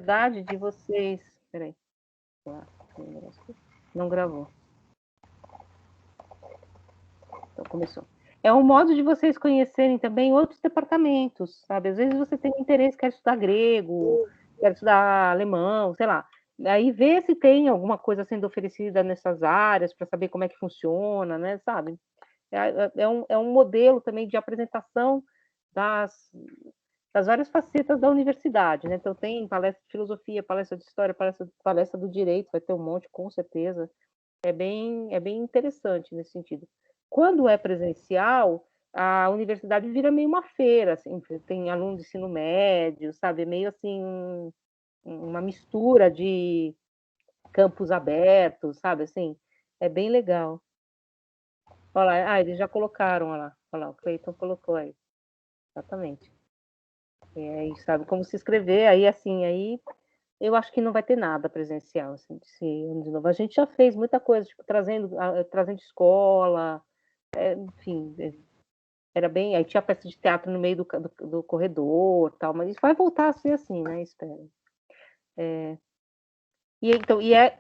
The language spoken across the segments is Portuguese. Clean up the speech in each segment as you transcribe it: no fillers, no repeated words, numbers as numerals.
verdade de vocês... Peraí. Não gravou. Então, começou. É um modo de vocês conhecerem também outros departamentos, sabe? Às vezes você tem interesse, quer estudar grego, quer estudar alemão, sei lá. Aí vê se tem alguma coisa sendo oferecida nessas áreas para saber como é que funciona, né? Sabe? É um modelo também de apresentação das, das várias facetas da universidade, né? Então tem palestra de filosofia, palestra de história, palestra do direito, vai ter um monte, com certeza. É bem interessante nesse sentido. Quando é presencial, a universidade vira meio uma feira, assim, tem aluno de ensino médio, sabe? É meio assim, uma mistura de campos abertos, sabe? Assim, é bem legal. Olha lá, eles já colocaram, olha lá, o Cleiton colocou aí, exatamente. E sabe como se inscrever, aí assim, aí eu acho que não vai ter nada presencial, assim, de novo. A gente já fez muita coisa, tipo, trazendo escola, enfim, era bem. Aí tinha peça de teatro no meio do corredor, tal, mas isso vai voltar a ser assim, né? Espero. E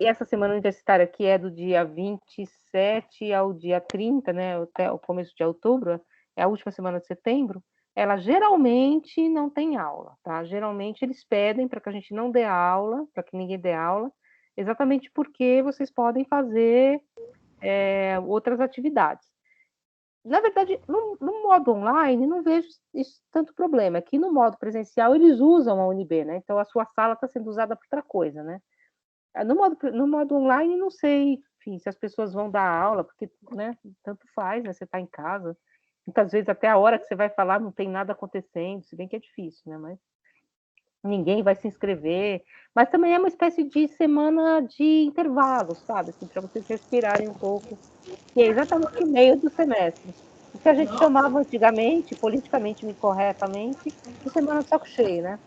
essa semana universitária, que é do dia 27 ao dia 30, né? Até o começo de outubro, é a última semana de setembro, ela geralmente não tem aula, tá? Geralmente eles pedem para que a gente não dê aula, para que ninguém dê aula, exatamente porque vocês podem fazer outras atividades. Na verdade, no modo online, não vejo isso tanto problema. Aqui no modo presencial, eles usam a UNB, né? Então, a sua sala está sendo usada para outra coisa, né? No modo online, não sei, enfim, se as pessoas vão dar aula, porque, né, tanto faz, né? Você está em casa. Muitas vezes, até a hora que você vai falar, não tem nada acontecendo, se bem que é difícil, né? Mas ninguém vai se inscrever. Mas também é uma espécie de semana de intervalo, sabe? Assim, para vocês respirarem um pouco, que é exatamente o meio do semestre. O que a gente chamava antigamente, politicamente incorretamente, de semana de saco cheio, né?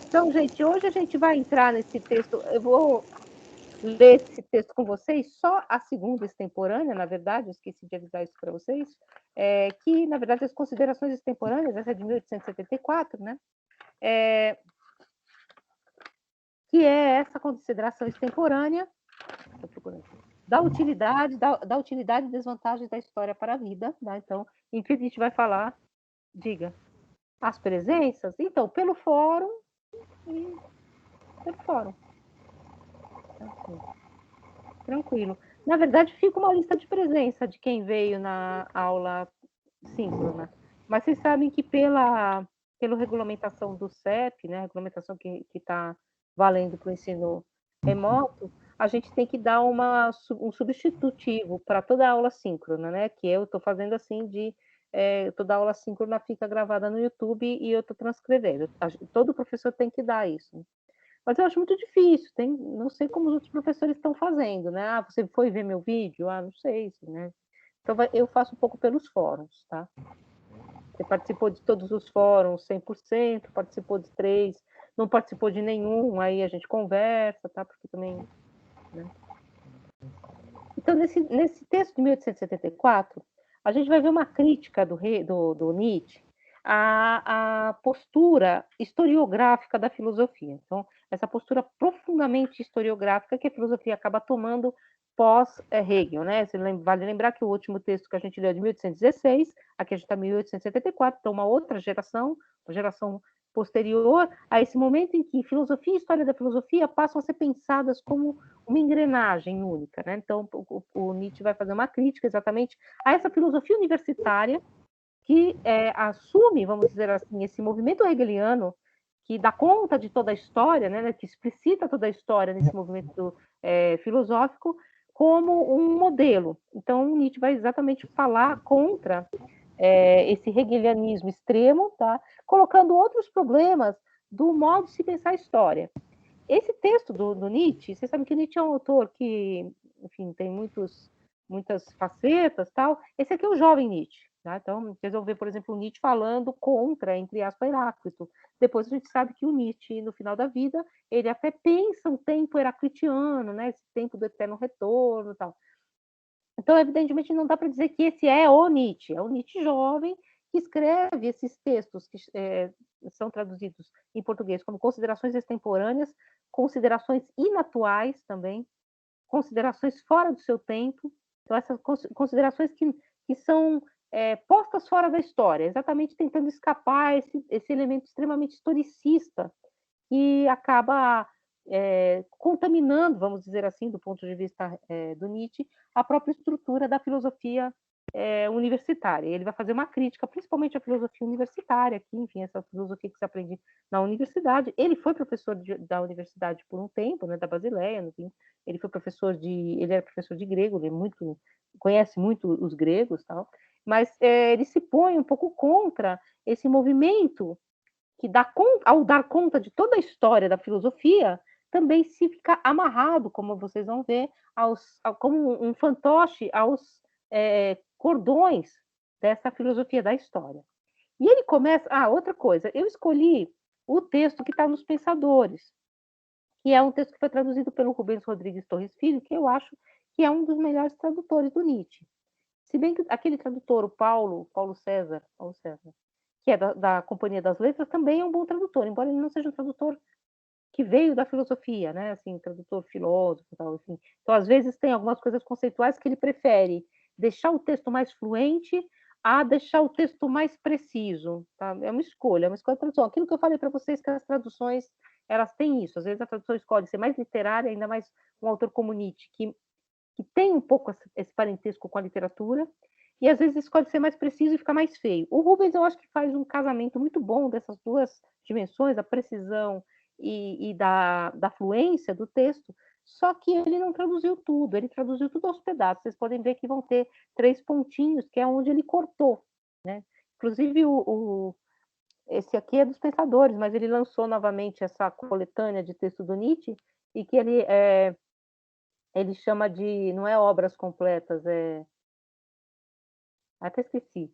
Então, gente, hoje a gente vai entrar nesse texto. Eu vou ler esse texto com vocês, só a segunda extemporânea, na verdade, eu esqueci de avisar isso para vocês, que, na verdade, as considerações extemporâneas, essa é de 1874, né? Que é essa consideração extemporânea da utilidade e desvantagens da história para a vida, né? Então, em que a gente vai falar, diga, as presenças? Então, pelo fórum e pelo fórum. Assim, tranquilo. Na verdade, fica uma lista de presença de quem veio na aula síncrona. Mas vocês sabem que pela regulamentação do CEP, né, a regulamentação que está valendo para o ensino remoto, a gente tem que dar um substitutivo para toda aula síncrona, né? Que eu estou fazendo assim toda aula síncrona fica gravada no YouTube e eu estou transcrevendo. Todo professor tem que dar isso. Mas eu acho muito difícil, não sei como os outros professores estão fazendo, né? Ah, você foi ver meu vídeo? Ah, não sei, né? Então eu faço um pouco pelos fóruns, tá? Você participou de todos os fóruns 100%, participou de 3, não participou de nenhum, aí a gente conversa, tá? Porque também... Né? Então, nesse texto de 1874, a gente vai ver uma crítica do Nietzsche à postura historiográfica da filosofia. Então, essa postura profundamente historiográfica que a filosofia acaba tomando pós-Hegel, né? Vale lembrar que o último texto que a gente leu é de 1816, aqui a gente está em 1874, então uma outra geração, uma geração posterior a esse momento em que filosofia e história da filosofia passam a ser pensadas como uma engrenagem única, né? Então, o Nietzsche vai fazer uma crítica exatamente a essa filosofia universitária que assume, vamos dizer assim, esse movimento hegeliano que dá conta de toda a história, né? Que explicita toda a história nesse movimento filosófico como um modelo. Então, Nietzsche vai exatamente falar contra esse hegelianismo extremo, tá? Colocando outros problemas do modo de se pensar a história. Esse texto do Nietzsche, vocês sabem que o Nietzsche é um autor que, enfim, tem muitas facetas, tal. Esse aqui é o jovem Nietzsche, tá? Então, vocês vão ver, por exemplo, o Nietzsche falando contra, entre aspas, Heráclito. Depois a gente sabe que o Nietzsche, no final da vida, ele até pensa um tempo heraclitiano, né? Esse tempo do eterno retorno, tal. Então, evidentemente, não dá para dizer que esse é o Nietzsche jovem que escreve esses textos que são traduzidos em português como considerações extemporâneas, considerações inatuais também, considerações fora do seu tempo. Então, essas considerações que são postas fora da história, exatamente tentando escapar esse elemento extremamente historicista que acaba contaminando, vamos dizer assim, do ponto de vista do Nietzsche, a própria estrutura da filosofia universitária. Ele vai fazer uma crítica, principalmente à filosofia universitária, que, enfim, essa filosofia que se aprende na universidade. Ele foi professor da universidade por um tempo, né, da Basileia, enfim. Ele era professor de grego, ele conhece muito os gregos, tal. Mas ele se põe um pouco contra esse movimento que ao dar conta de toda a história da filosofia, também se fica amarrado, como vocês vão ver, como um fantoche aos cordões dessa filosofia da história. E ele começa... outra coisa, eu escolhi o texto que está nos Pensadores, que é um texto que foi traduzido pelo Rubens Rodrigues Torres Filho, que eu acho que é um dos melhores tradutores do Nietzsche. Se bem que aquele tradutor, o Paulo César, que é da Companhia das Letras, também é um bom tradutor, embora ele não seja um tradutor que veio da filosofia, né? Assim, tradutor filósofo, tal, assim. Então, às vezes tem algumas coisas conceituais que ele prefere deixar o texto mais fluente a deixar o texto mais preciso, tá? É uma escolha de tradução. Aquilo que eu falei para vocês, que as traduções, elas têm isso. Às vezes a tradução escolhe ser mais literária, ainda mais um autor como Nietzsche, que tem um pouco esse parentesco com a literatura, e às vezes escolhe ser mais preciso e ficar mais feio. O Rubens, eu acho que faz um casamento muito bom dessas duas dimensões, a precisão e da fluência do texto, só que ele não traduziu tudo, ele traduziu tudo aos pedaços. Vocês podem ver que vão ter 3 pontinhos, que é onde ele cortou, né? Inclusive, esse aqui é dos Pensadores, mas ele lançou novamente essa coletânea de texto do Nietzsche, e que ele chama de, não é obras completas, até esqueci.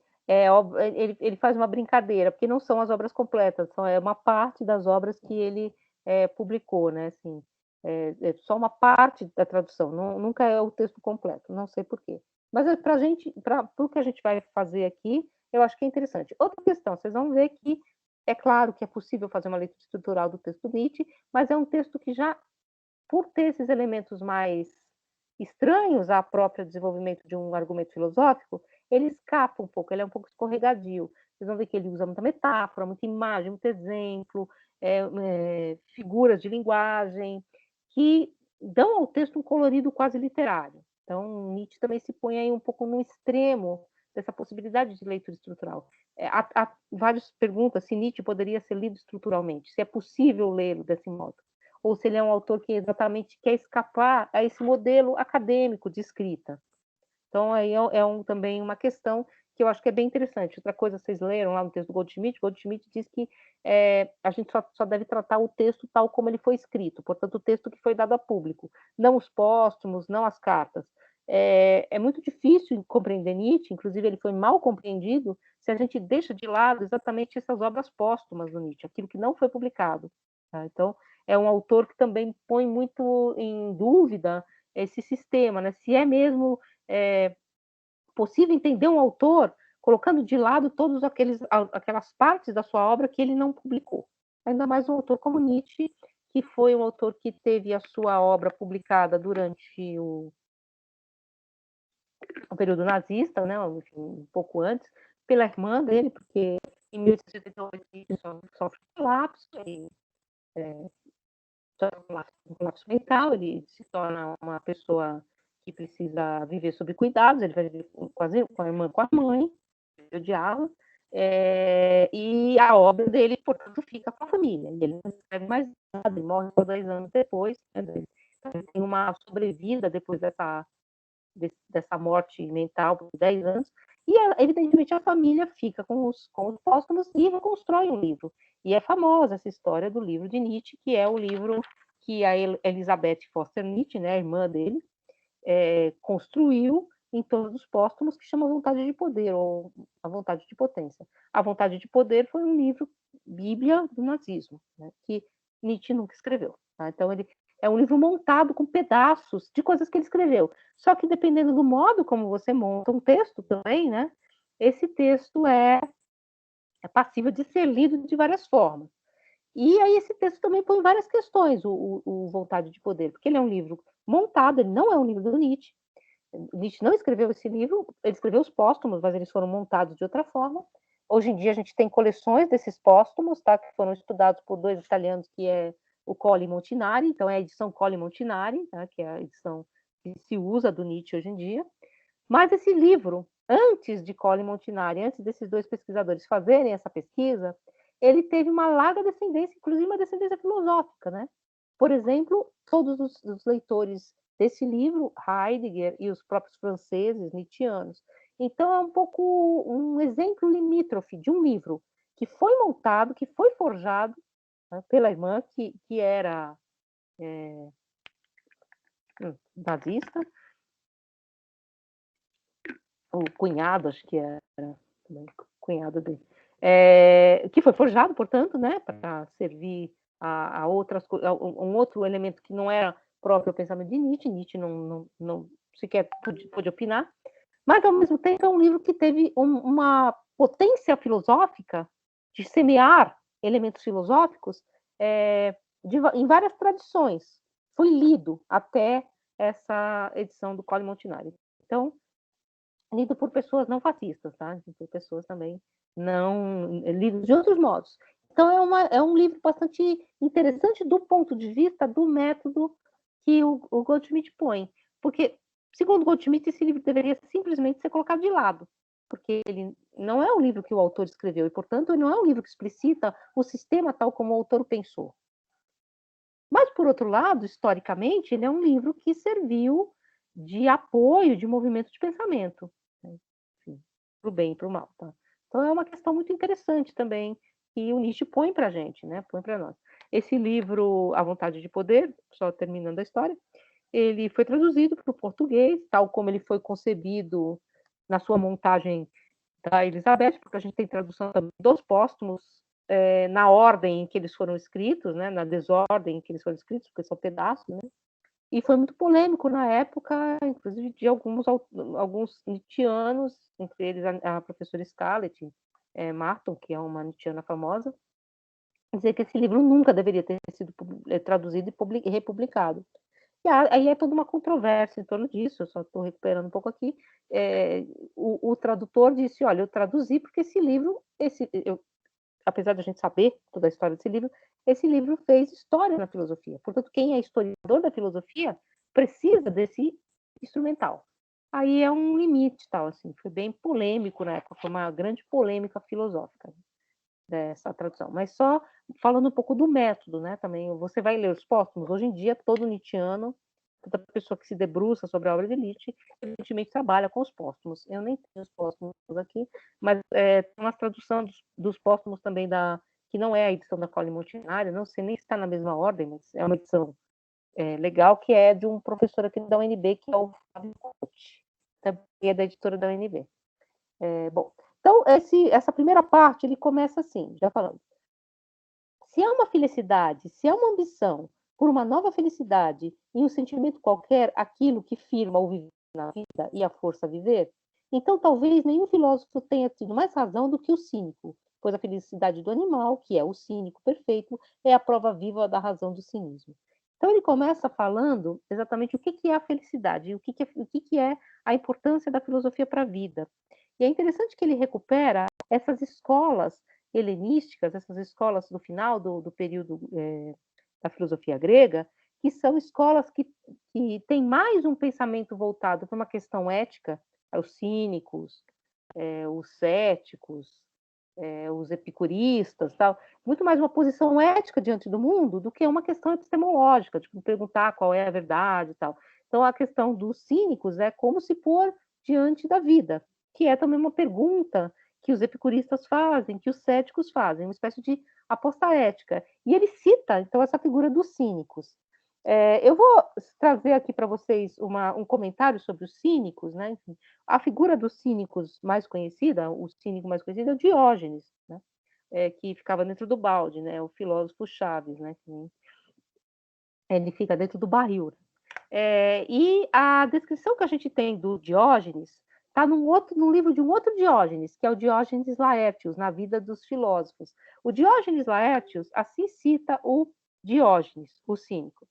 Ele faz uma brincadeira, porque não são as obras completas, é uma parte das obras que ele publicou, né? Assim, é só uma parte da tradução, nunca é o texto completo, não sei porquê. Mas para o que a gente vai fazer aqui, eu acho que é interessante. Outra questão, vocês vão ver que é claro que é possível fazer uma leitura estrutural do texto Nietzsche, mas é um texto que já, por ter esses elementos mais estranhos ao próprio desenvolvimento de um argumento filosófico, ele escapa um pouco, ele é um pouco escorregadio. Vocês vão ver que ele usa muita metáfora, muita imagem, muito exemplo, figuras de linguagem, que dão ao texto um colorido quase literário. Então, Nietzsche também se põe aí um pouco no extremo dessa possibilidade de leitura estrutural. Há várias perguntas se Nietzsche poderia ser lido estruturalmente, se é possível lê-lo desse modo, ou se ele é um autor que exatamente quer escapar a esse modelo acadêmico de escrita. Então, aí também uma questão que eu acho que é bem interessante. Outra coisa, vocês leram lá no texto do Goldschmidt diz que a gente só deve tratar o texto tal como ele foi escrito, portanto, o texto que foi dado a público, não os póstumos, não as cartas. É muito difícil compreender Nietzsche, inclusive ele foi mal compreendido, se a gente deixa de lado exatamente essas obras póstumas do Nietzsche, aquilo que não foi publicado. Tá? Então, é um autor que também põe muito em dúvida esse sistema, né? Se é mesmo possível entender um autor colocando de lado todas aquelas partes da sua obra que ele não publicou. Ainda mais um autor como Nietzsche, que foi um autor que teve a sua obra publicada durante o período nazista, né, um pouco antes, pela irmã dele, porque em 1888 Nietzsche sofre um colapso, um colapso mental, ele se torna uma pessoa que precisa viver sob cuidados, ele vai viver quase com a irmã, com a mãe, odiá-la, e a obra dele, portanto, fica com a família. Ele não escreve mais nada, ele morre 2 anos depois, né, ele tem uma sobrevida depois dessa morte mental por 10 anos, e evidentemente a família fica com os póstumos e reconstrói um livro. E é famosa essa história do livro de Nietzsche, que é o livro que a Elizabeth Foster Nietzsche, né, a irmã dele, construiu em todos os póstumos, que chama Vontade de Poder, ou A Vontade de Potência. A Vontade de Poder foi um livro bíblia do nazismo, né, que Nietzsche nunca escreveu. Tá? Então, ele é um livro montado com pedaços de coisas que ele escreveu. Só que, dependendo do modo como você monta um texto também, né, esse texto é passível de ser lido de várias formas. E aí esse texto também põe várias questões, o Vontade de Poder, porque ele é um livro montado, ele não é um livro do Nietzsche. Nietzsche não escreveu esse livro, ele escreveu os póstumos, mas eles foram montados de outra forma. Hoje em dia a gente tem coleções desses póstumos, tá, que foram estudados por dois italianos, que é o Colli Montinari, então é a edição Colli Montinari, tá, que é a edição que se usa do Nietzsche hoje em dia. Mas esse livro, antes de Colli Montinari, antes desses dois pesquisadores fazerem essa pesquisa, ele teve uma larga descendência, inclusive uma descendência filosófica, né? Por exemplo, todos os leitores desse livro, Heidegger e os próprios franceses, nietzschianos. Então, é um pouco um exemplo limítrofe de um livro que foi montado, que foi forjado, né, pela irmã, que era nazista, o cunhado, acho que era também, cunhado dele, que foi forjado, portanto, né, para servir a outras, um outro elemento que não era próprio ao pensamento de Nietzsche. Nietzsche não sequer pôde opinar, mas, ao mesmo tempo, é um livro que teve uma potência filosófica de semear elementos filosóficos em várias tradições. Foi lido até essa edição do Colli Montinari. Então, lido por pessoas não fascistas, tá? Por pessoas também não lidos de outros modos. Então, é um livro bastante interessante do ponto de vista do método que o Goldschmidt põe. Porque, segundo Goldschmidt, esse livro deveria simplesmente ser colocado de lado, porque ele não é um livro que o autor escreveu, e, portanto, ele não é um livro que explicita o sistema tal como o autor pensou. Mas, por outro lado, historicamente, ele é um livro que serviu de apoio de movimento de pensamento, né? Para o bem e para o mal. Tá? Então, é uma questão muito interessante também que o Nietzsche põe para a gente, né? Põe para nós. Esse livro, A Vontade de Poder, só terminando a história, ele foi traduzido para o português, tal como ele foi concebido na sua montagem da Elizabeth, porque a gente tem tradução também dos póstumos, na ordem em que eles foram escritos, né, na desordem em que eles foram escritos, porque são pedaços, né? E foi muito polêmico na época, inclusive de alguns nietzschianos, entre eles a professora Scarlett Martin, que é uma nietzschiana famosa, dizer que esse livro nunca deveria ter sido traduzido e republicado. E aí é toda uma controvérsia em torno disso, eu só estou recuperando um pouco aqui. O tradutor disse, olha, eu traduzi porque esse livro, apesar de a gente saber toda a história desse livro, esse livro fez história na filosofia. Portanto, quem é historiador da filosofia precisa desse instrumental. Aí é um limite, tal, assim, foi bem polêmico na época, foi uma grande polêmica filosófica dessa tradução. Mas só falando um pouco do método, né, também, você vai ler os póstumos, hoje em dia todo nietzschiano, toda pessoa que se debruça sobre a obra de Nietzsche, evidentemente trabalha com os póstumos. Eu nem tenho os póstumos aqui, mas tem uma tradução dos póstumos também que não é a edição da Colli Montinari, não sei nem se está na mesma ordem, mas é uma edição legal, que é de um professor aqui da UNB, que é o Fábio Couto, também é da editora da UNB. Bom, então essa primeira parte, ele começa assim, já falando. Se há uma felicidade, se há uma ambição por uma nova felicidade e um sentimento qualquer, aquilo que firma o viver na vida e a força a viver, então talvez nenhum filósofo tenha tido mais razão do que o cínico, pois a felicidade do animal, que é o cínico perfeito, é a prova viva da razão do cinismo. Então ele começa falando exatamente o que é a felicidade, o que é a importância da filosofia para a vida. E é interessante que ele recupera essas escolas helenísticas, essas escolas do final do período da filosofia grega, que são escolas que têm mais um pensamento voltado para uma questão ética, os cínicos, os céticos, os epicuristas, tal, muito mais uma posição ética diante do mundo do que uma questão epistemológica, de perguntar qual é a verdade e tal. Então, a questão dos cínicos é como se pôr diante da vida, que é também uma pergunta que os epicuristas fazem, que os céticos fazem, uma espécie de aposta ética. E ele cita, então, essa figura dos cínicos. Eu vou trazer aqui para vocês um comentário sobre os cínicos, né? Enfim, a figura dos cínicos mais conhecida, o cínico mais conhecido é o Diógenes, né? Que ficava dentro do balde, né? O filósofo Chaves, né? Ele fica dentro do barril. E a descrição que a gente tem do Diógenes está num livro de um outro Diógenes, que é o Diógenes Laertius, na Vida dos Filósofos. O Diógenes Laertius assim cita o Diógenes, o cínico.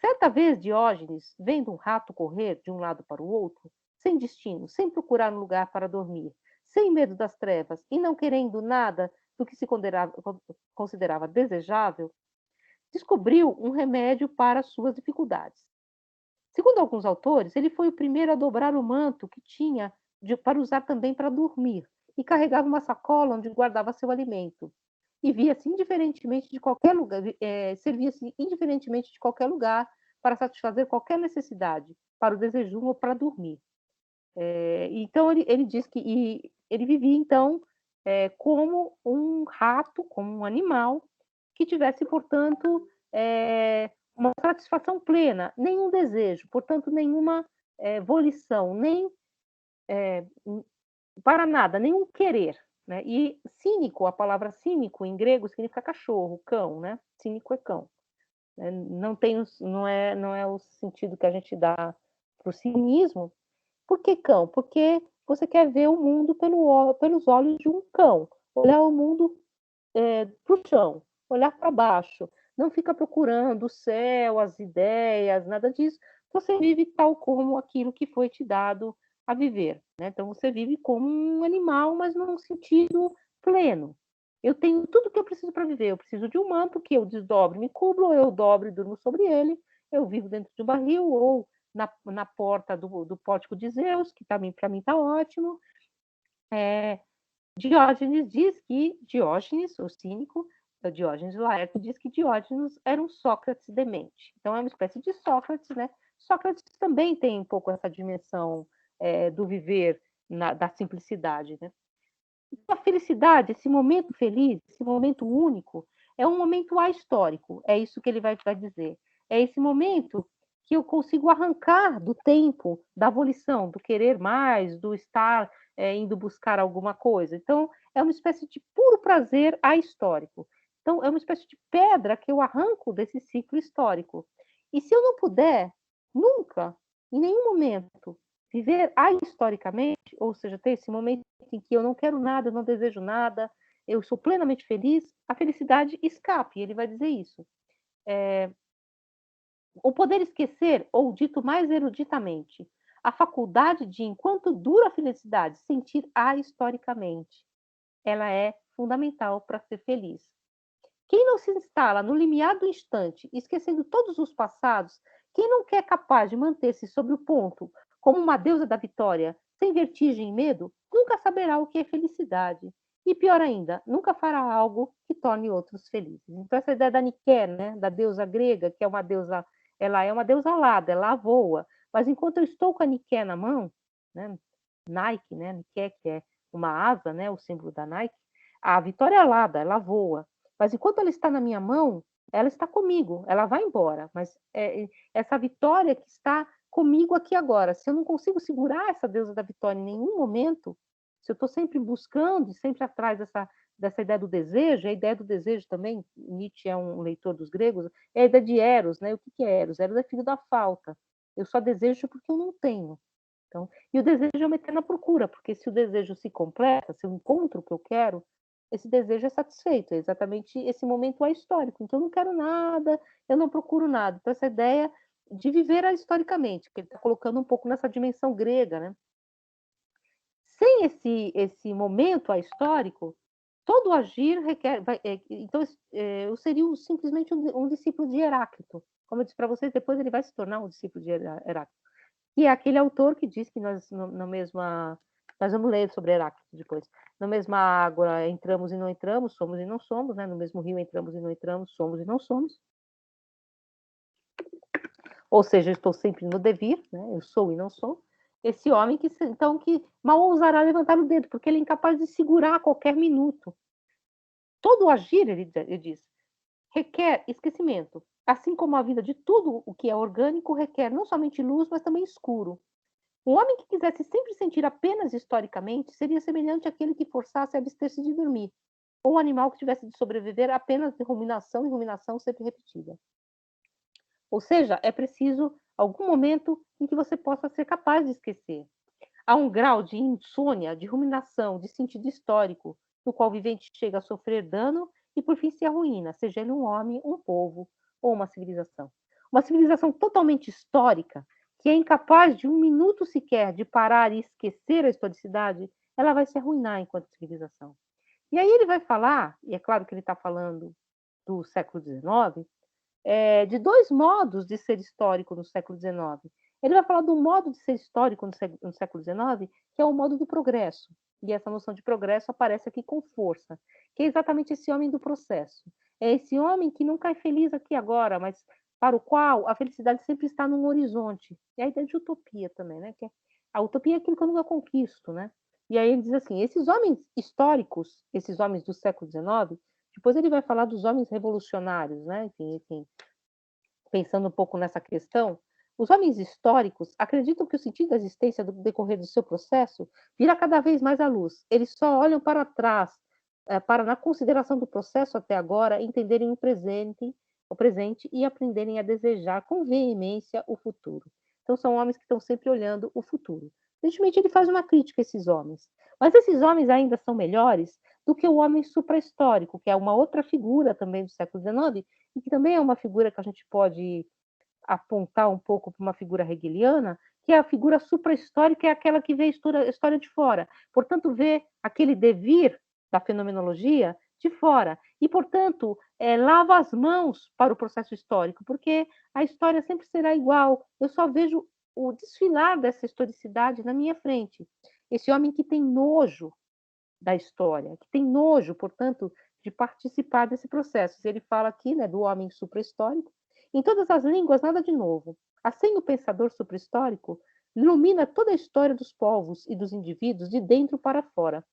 Certa vez, Diógenes, vendo um rato correr de um lado para o outro, sem destino, sem procurar um lugar para dormir, sem medo das trevas e não querendo nada do que se considerava desejável, descobriu um remédio para suas dificuldades. Segundo alguns autores, ele foi o primeiro a dobrar o manto que tinha para usar também para dormir e carregava uma sacola onde guardava seu alimento. E via-se indiferentemente de qualquer lugar, servia-se indiferentemente de qualquer lugar para satisfazer qualquer necessidade, para o desejum ou para dormir. Então ele diz que ele vivia então como um rato, como um animal que tivesse, portanto, uma satisfação plena, nenhum desejo, portanto, nenhuma volição, nem para nada, nenhum querer. Né? E cínico, a palavra cínico em grego significa cachorro, cão, né? Cínico é cão. Não é o sentido que a gente dá para o cinismo. Por que cão? Porque você quer ver o mundo pelos olhos de um cão, olhar o mundo para o chão, olhar para baixo, não fica procurando o céu, as ideias, nada disso. Você vive tal como aquilo que foi te dado a viver. Né? Então você vive como um animal, mas num sentido pleno. Eu tenho tudo que eu preciso para viver. Eu preciso de um manto que eu desdobro, me cubro, ou eu dobro e durmo sobre ele. Eu vivo dentro de um barril ou na porta do pórtico de Zeus, que para mim está ótimo. Diógenes diz que Diógenes, o cínico, Diógenes Laercio, diz que Diógenes era um Sócrates demente. Então é uma espécie de Sócrates, né? Sócrates também tem um pouco essa dimensão do viver da simplicidade, né? A felicidade, esse momento feliz, esse momento único, é um momento ahistórico, é isso que ele vai dizer. É esse momento que eu consigo arrancar do tempo, da volição, do querer mais, do estar indo buscar alguma coisa. Então, é uma espécie de puro prazer ahistórico. Então, é uma espécie de pedra que eu arranco desse ciclo histórico. E se eu não puder, nunca, em nenhum momento, viver ahistoricamente, ou seja, ter esse momento em que eu não quero nada, eu não desejo nada, eu sou plenamente feliz, a felicidade escape, ele vai dizer isso. O poder esquecer, ou dito mais eruditamente, a faculdade de, enquanto dura a felicidade, sentir ahistoricamente, ela é fundamental para ser feliz. Quem não se instala no limiar do instante, esquecendo todos os passados, quem não quer capaz de manter-se sobre o ponto, como uma deusa da vitória, sem vertigem e medo, nunca saberá o que é felicidade. E pior ainda, nunca fará algo que torne outros felizes. Então, essa ideia da Nike, né, da deusa grega, que é uma deusa, ela é uma deusa alada, ela voa. Mas enquanto eu estou com a Nike na mão, né, Nike, né, Nike, que é uma asa, né, o símbolo da Nike, a vitória é alada, ela voa. Mas enquanto ela está na minha mão, ela está comigo, ela vai embora. Mas essa vitória que está comigo aqui agora, se eu não consigo segurar essa deusa da vitória em nenhum momento, se eu estou sempre buscando e sempre atrás dessa ideia do desejo, a ideia do desejo também, Nietzsche é um leitor dos gregos, é a ideia de Eros, né? O que é Eros? Eros é filho da falta. Eu só desejo porque eu não tenho. Então, e o desejo é uma eterna procura, porque se o desejo se completa, se eu encontro o que eu quero, esse desejo é satisfeito, é exatamente esse momento ahistórico. Então, eu não quero nada, eu não procuro nada. Então, essa ideia de viver ahistoricamente, que ele está colocando um pouco nessa dimensão grega, né? Sem esse momento ahistórico, todo agir requer. Então, eu seria simplesmente um discípulo de Heráclito. Como eu disse para vocês, depois ele vai se tornar um discípulo de Heráclito. E é aquele autor que diz que nós, na mesma. Nós vamos ler sobre Heráclito depois. Na mesma água entramos e não entramos, somos e não somos, né? No mesmo rio entramos e não entramos, somos e não somos. Ou seja, eu estou sempre no devir, né? Eu sou e não sou. Esse homem que, então, que mal ousará levantar o dedo, porque ele é incapaz de segurar a qualquer minuto. Todo agir, ele diz, requer esquecimento. Assim como a vida de tudo o que é orgânico requer não somente luz, mas também escuro. Um homem que quisesse sempre sentir apenas historicamente seria semelhante àquele que forçasse a abster-se de dormir, ou um animal que tivesse de sobreviver apenas de ruminação e ruminação sempre repetida. Ou seja, é preciso algum momento em que você possa ser capaz de esquecer. Há um grau de insônia, de ruminação, de sentido histórico, no qual o vivente chega a sofrer dano e, por fim, se arruína, seja ele um homem, um povo ou uma civilização. Uma civilização totalmente histórica, que é incapaz de um minuto sequer de parar e esquecer a historicidade, ela vai se arruinar enquanto civilização. E aí ele vai falar, e é claro que ele está falando do século XIX, de dois modos de ser histórico no século XIX. Ele vai falar do modo de ser histórico no século XIX, que é o modo do progresso. E essa noção de progresso aparece aqui com força, que é exatamente esse homem do processo. É esse homem que não cai feliz aqui agora, mas para o qual a felicidade sempre está num horizonte. E a ideia de utopia também, né? Que a utopia é aquilo que eu nunca conquisto, né? E aí ele diz assim, esses homens históricos, esses homens do século XIX, depois ele vai falar dos homens revolucionários, né? Enfim, pensando um pouco nessa questão, os homens históricos acreditam que o sentido da existência do decorrer do seu processo virá cada vez mais à luz. Eles só olham para trás, para, na consideração do processo até agora, entenderem o presente e aprenderem a desejar com veemência o futuro. Então, são homens que estão sempre olhando o futuro. Evidentemente, ele faz uma crítica a esses homens. Mas esses homens ainda são melhores do que o homem suprahistórico, que é uma outra figura também do século XIX, e que também é uma figura que a gente pode apontar um pouco para uma figura hegeliana, que é a figura suprahistórica, é aquela que vê a história de fora. Portanto, vê aquele devir da fenomenologia de fora. E, portanto, lava as mãos para o processo histórico, porque a história sempre será igual. Eu só vejo o desfilar dessa historicidade na minha frente. Esse homem que tem nojo da história, que tem nojo, portanto, de participar desse processo. Ele fala aqui, né, do homem suprahistórico. Em todas as línguas, nada de novo. Assim, o pensador suprahistórico ilumina toda a história dos povos e dos indivíduos de dentro para fora,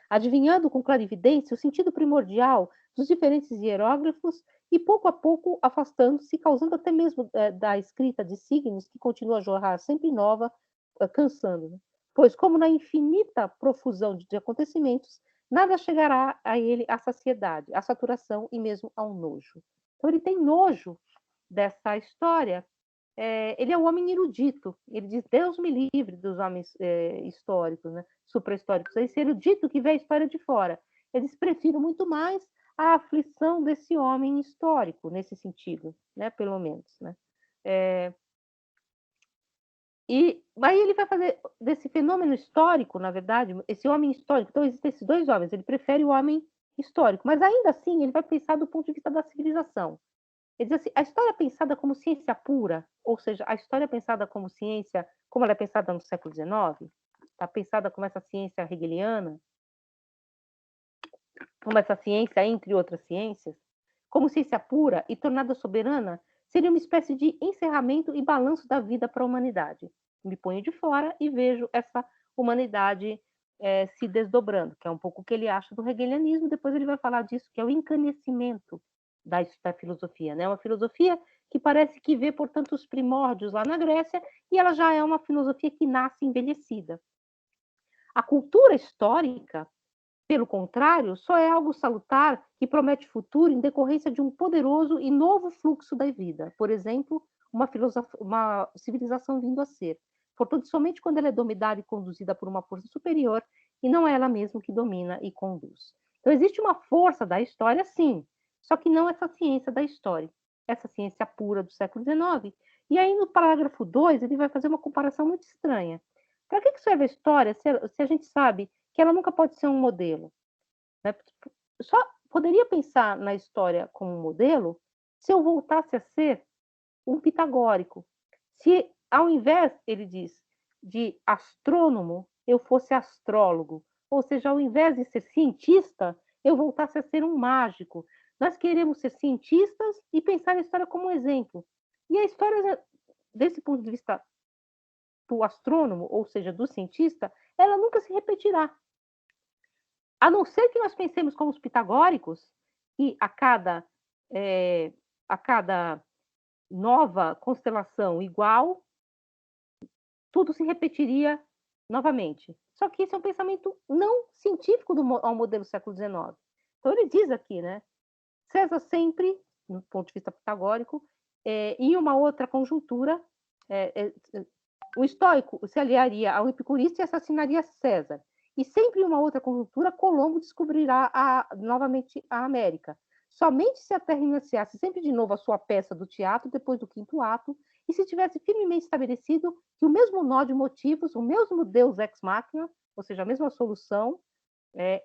adivinhando com clarividência o sentido primordial dos diferentes hieróglifos e, pouco a pouco, afastando-se, causando até mesmo da escrita de signos, que continua a jorrar sempre nova, cansando. Né? Pois, como na infinita profusão de acontecimentos, nada chegará a ele à saciedade, à saturação e mesmo ao nojo. Então, ele tem nojo dessa história. Ele é um homem erudito. Ele diz: Deus me livre dos homens históricos, né? Suprahistóricos. Esse erudito que vê a história de fora. Eles preferem muito mais a aflição desse homem histórico, nesse sentido, né? Pelo menos. Né? E aí ele vai fazer desse fenômeno histórico, na verdade, esse homem histórico. Então, existem esses dois homens. Ele prefere o homem histórico, mas ainda assim ele vai pensar do ponto de vista da civilização. Ele diz assim, a história pensada como ciência pura, ou seja, a história pensada como ciência, como ela é pensada no século XIX, está pensada como essa ciência hegeliana, como essa ciência entre outras ciências, como ciência pura e tornada soberana, seria uma espécie de encerramento e balanço da vida para a humanidade. Me ponho de fora e vejo essa humanidade se desdobrando, que é um pouco o que ele acha do hegelianismo. Depois ele vai falar disso, que é o encanecimento da filosofia. Né? Uma filosofia que parece que vê, portanto, os primórdios lá na Grécia, e ela já é uma filosofia que nasce envelhecida. A cultura histórica, pelo contrário, só é algo salutar que promete futuro em decorrência de um poderoso e novo fluxo da vida. Por exemplo, uma civilização vindo a ser. Portanto, somente quando ela é dominada e conduzida por uma força superior, e não é ela mesma que domina e conduz. Então, existe uma força da história, sim, só que não essa ciência da história, essa ciência pura do século XIX. E aí, no parágrafo 2, ele vai fazer uma comparação muito estranha. Para que serve a história se a gente sabe que ela nunca pode ser um modelo? Né? Só poderia pensar na história como um modelo se eu voltasse a ser um pitagórico. Se, ao invés, ele diz, de astrônomo, eu fosse astrólogo. Ou seja, ao invés de ser cientista, eu voltasse a ser um mágico. Nós queremos ser cientistas e pensar a história como um exemplo. E a história, desse ponto de vista do astrônomo, ou seja, do cientista, ela nunca se repetirá. A não ser que nós pensemos como os pitagóricos, que a cada nova constelação igual, tudo se repetiria novamente. Só que esse é um pensamento não científico ao modelo do século XIX. Então ele diz aqui, né? César sempre, do ponto de vista pitagórico, em uma outra conjuntura, O estoico se aliaria ao epicurista e assassinaria César. E sempre em uma outra conjuntura, Colombo descobrirá novamente a América. Somente se a Terra iniciasse sempre de novo a sua peça do teatro, depois do quinto ato, e se tivesse firmemente estabelecido que o mesmo nó de motivos, o mesmo Deus ex machina, ou seja, a mesma solução,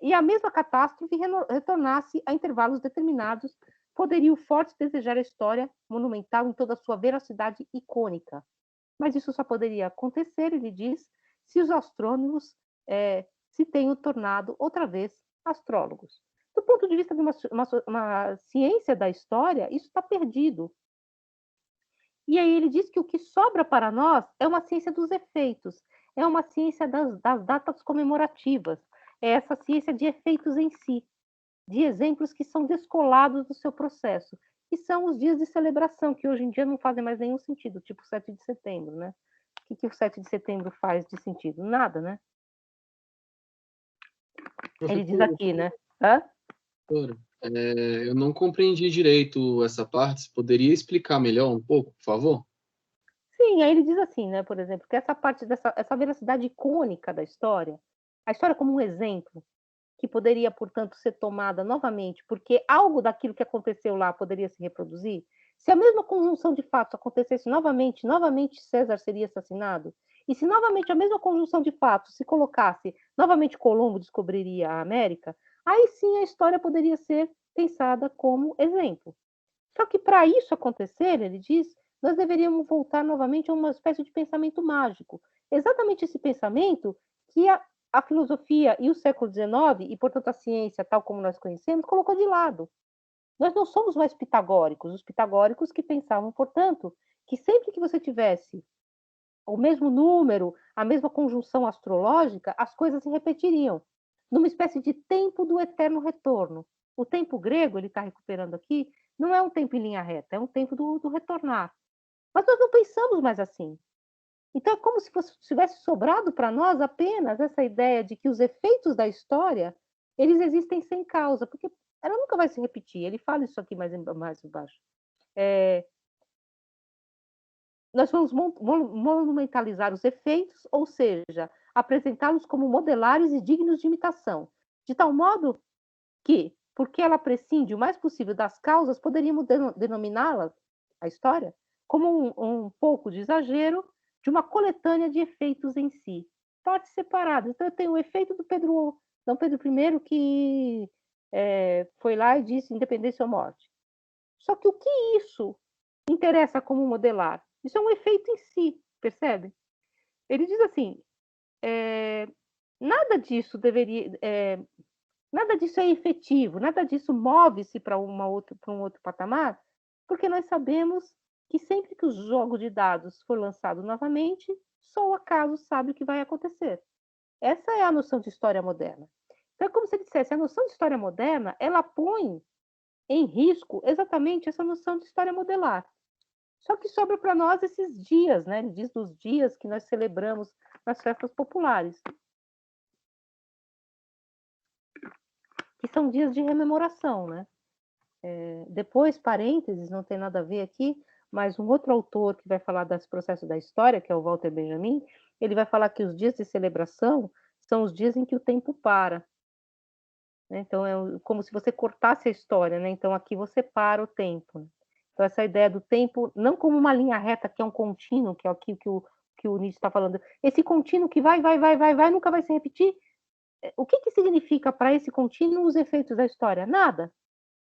e a mesma catástrofe retornasse a intervalos determinados, poderia o Forte desejar a história monumental em toda a sua veracidade icônica. Mas isso só poderia acontecer, ele diz, se os astrônomos se tenham tornado outra vez astrólogos. Do ponto de vista de uma ciência da história, isso está perdido. E aí ele diz que o que sobra para nós é uma ciência dos efeitos, é uma ciência das datas comemorativas, é essa ciência de efeitos em si, de exemplos que são descolados do seu processo, que são os dias de celebração, que hoje em dia não fazem mais nenhum sentido, tipo 7 de setembro, né? O que o 7 de setembro faz de sentido? Nada, né? Ele diz aqui, né? Hã? Professora, eu não compreendi direito essa parte. Você poderia explicar melhor um pouco, por favor? Sim, aí ele diz assim, né, por exemplo, que essa parte essa veracidade icônica da história, a história como um exemplo, que poderia, portanto, ser tomada novamente, porque algo daquilo que aconteceu lá poderia se reproduzir, se a mesma conjunção de fatos acontecesse novamente César seria assassinado, e se novamente a mesma conjunção de fatos se colocasse, novamente Colombo descobriria a América, aí sim a história poderia ser pensada como exemplo. Só que para isso acontecer, ele diz, nós deveríamos voltar novamente a uma espécie de pensamento mágico. Exatamente esse pensamento que a filosofia e o século XIX, e portanto a ciência, tal como nós conhecemos, colocou de lado. Nós não somos mais pitagóricos, os pitagóricos que pensavam, portanto, que sempre que você tivesse o mesmo número, a mesma conjunção astrológica, as coisas se repetiriam, numa espécie de tempo do eterno retorno. O tempo grego, ele está recuperando aqui, não é um tempo em linha reta, é um tempo do retornar. Mas nós não pensamos mais assim. Então é como se tivesse sobrado para nós apenas essa ideia de que os efeitos da história, eles existem sem causa, porque ela nunca vai se repetir. Ele fala isso aqui mais embaixo. Nós vamos monumentalizar os efeitos, ou seja, apresentá-los como modelares e dignos de imitação, de tal modo que, porque ela prescinde o mais possível das causas, poderíamos denominá-la, a história, como um pouco de exagero de uma coletânea de efeitos em si, partes separadas. Então, eu tenho o efeito do Dom Pedro I, que foi lá e disse independência ou morte. Só que o que isso interessa como modelar? Isso é um efeito em si, percebe? Ele diz assim, nada disso nada disso é efetivo, nada disso move-se para um outro patamar, porque nós sabemos que sempre que o jogo de dados for lançado novamente, só o acaso sabe o que vai acontecer. Essa é a noção de história moderna. Então, é como se ele dissesse, a noção de história moderna, ela põe em risco exatamente essa noção de história modelar. Só que sobra para nós esses dias, né? Ele diz dos dias que nós celebramos nas festas populares, que são dias de rememoração, né? Depois, parênteses, não tem nada a ver aqui, mas um outro autor que vai falar desse processo da história, que é o Walter Benjamin, ele vai falar que os dias de celebração são os dias em que o tempo para. Né? Então, é como se você cortasse a história, né? Então, aqui você para o tempo. Então, essa ideia do tempo, não como uma linha reta, que é um contínuo, que é aqui que o Nietzsche está falando. Esse contínuo que vai, nunca vai se repetir. O que significa para esse contínuo os efeitos da história? Nada.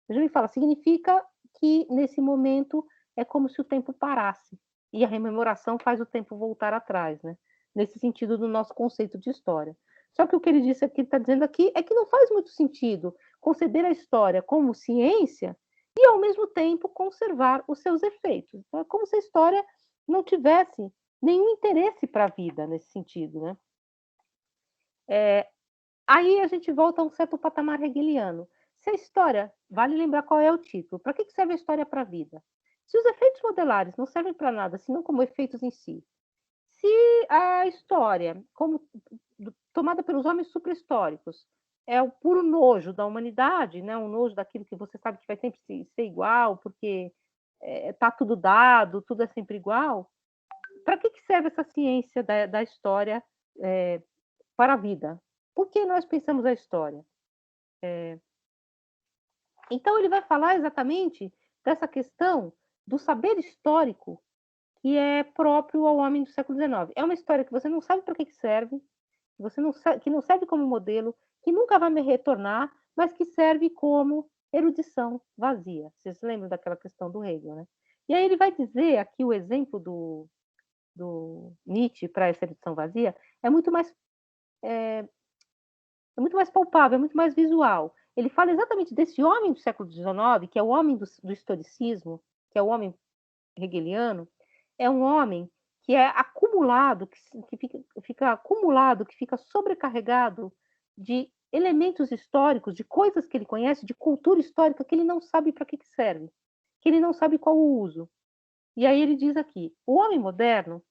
Benjamin fala, significa que nesse momento é como se o tempo parasse. E a rememoração faz o tempo voltar atrás, né? Nesse sentido do nosso conceito de história. Só que o que ele disse aqui, está dizendo aqui, é que não faz muito sentido conceber a história como ciência e, ao mesmo tempo, conservar os seus efeitos. Então, é como se a história não tivesse nenhum interesse para a vida nesse sentido, né? Aí a gente volta a um certo patamar hegeliano. Se a história, vale lembrar qual é o título, para que serve a história para a vida? Se os efeitos modelares não servem para nada, senão como efeitos em si, se a história, como tomada pelos homens suprahistóricos, é o puro nojo da humanidade, né? Um nojo daquilo que você sabe que vai sempre ser igual, porque está tudo dado, tudo é sempre igual, para que serve essa ciência da história para a vida? Por que nós pensamos a história? Então, ele vai falar exatamente dessa questão do saber histórico que é próprio ao homem do século XIX. É uma história que você não sabe para que serve, que não serve como modelo, que nunca vai me retornar, mas que serve como erudição vazia. Vocês lembram daquela questão do Hegel, né? E aí ele vai dizer aqui o exemplo do Nietzsche para essa erudição vazia é muito mais palpável, é muito mais visual. Ele fala exatamente desse homem do século XIX, que é o homem do historicismo, que é o homem hegeliano, é um homem que é acumulado, que fica acumulado, que fica sobrecarregado de elementos históricos, de coisas que ele conhece, de cultura histórica que ele não sabe para que serve, que ele não sabe qual o uso. E aí ele diz aqui, o homem moderno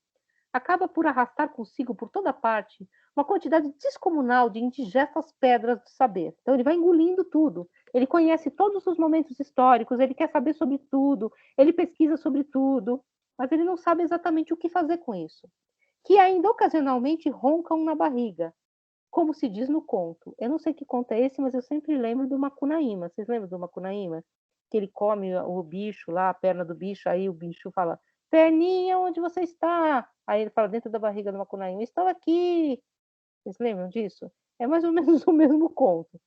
acaba por arrastar consigo por toda parte uma quantidade descomunal de indigestas pedras de saber. Então ele vai engolindo tudo. Ele conhece todos os momentos históricos, ele quer saber sobre tudo, ele pesquisa sobre tudo, mas ele não sabe exatamente o que fazer com isso. Que ainda ocasionalmente roncam na barriga, como se diz no conto. Eu não sei que conto é esse, mas eu sempre lembro do Macunaíma. Vocês lembram do Macunaíma? Que ele come o bicho lá, a perna do bicho, aí o bicho fala: perninha, onde você está? Aí ele fala dentro da barriga do Macunaíma: estou aqui. Vocês lembram disso? É mais ou menos o mesmo conto.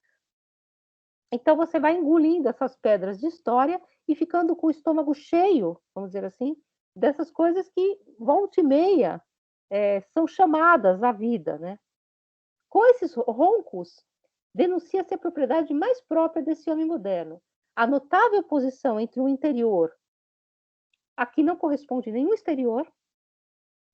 Então você vai engolindo essas pedras de história e ficando com o estômago cheio, vamos dizer assim, dessas coisas que volta e meia são chamadas à vida, né? Com esses roncos, denuncia-se a propriedade mais própria desse homem moderno. A notável posição entre o interior, a que não corresponde nenhum exterior,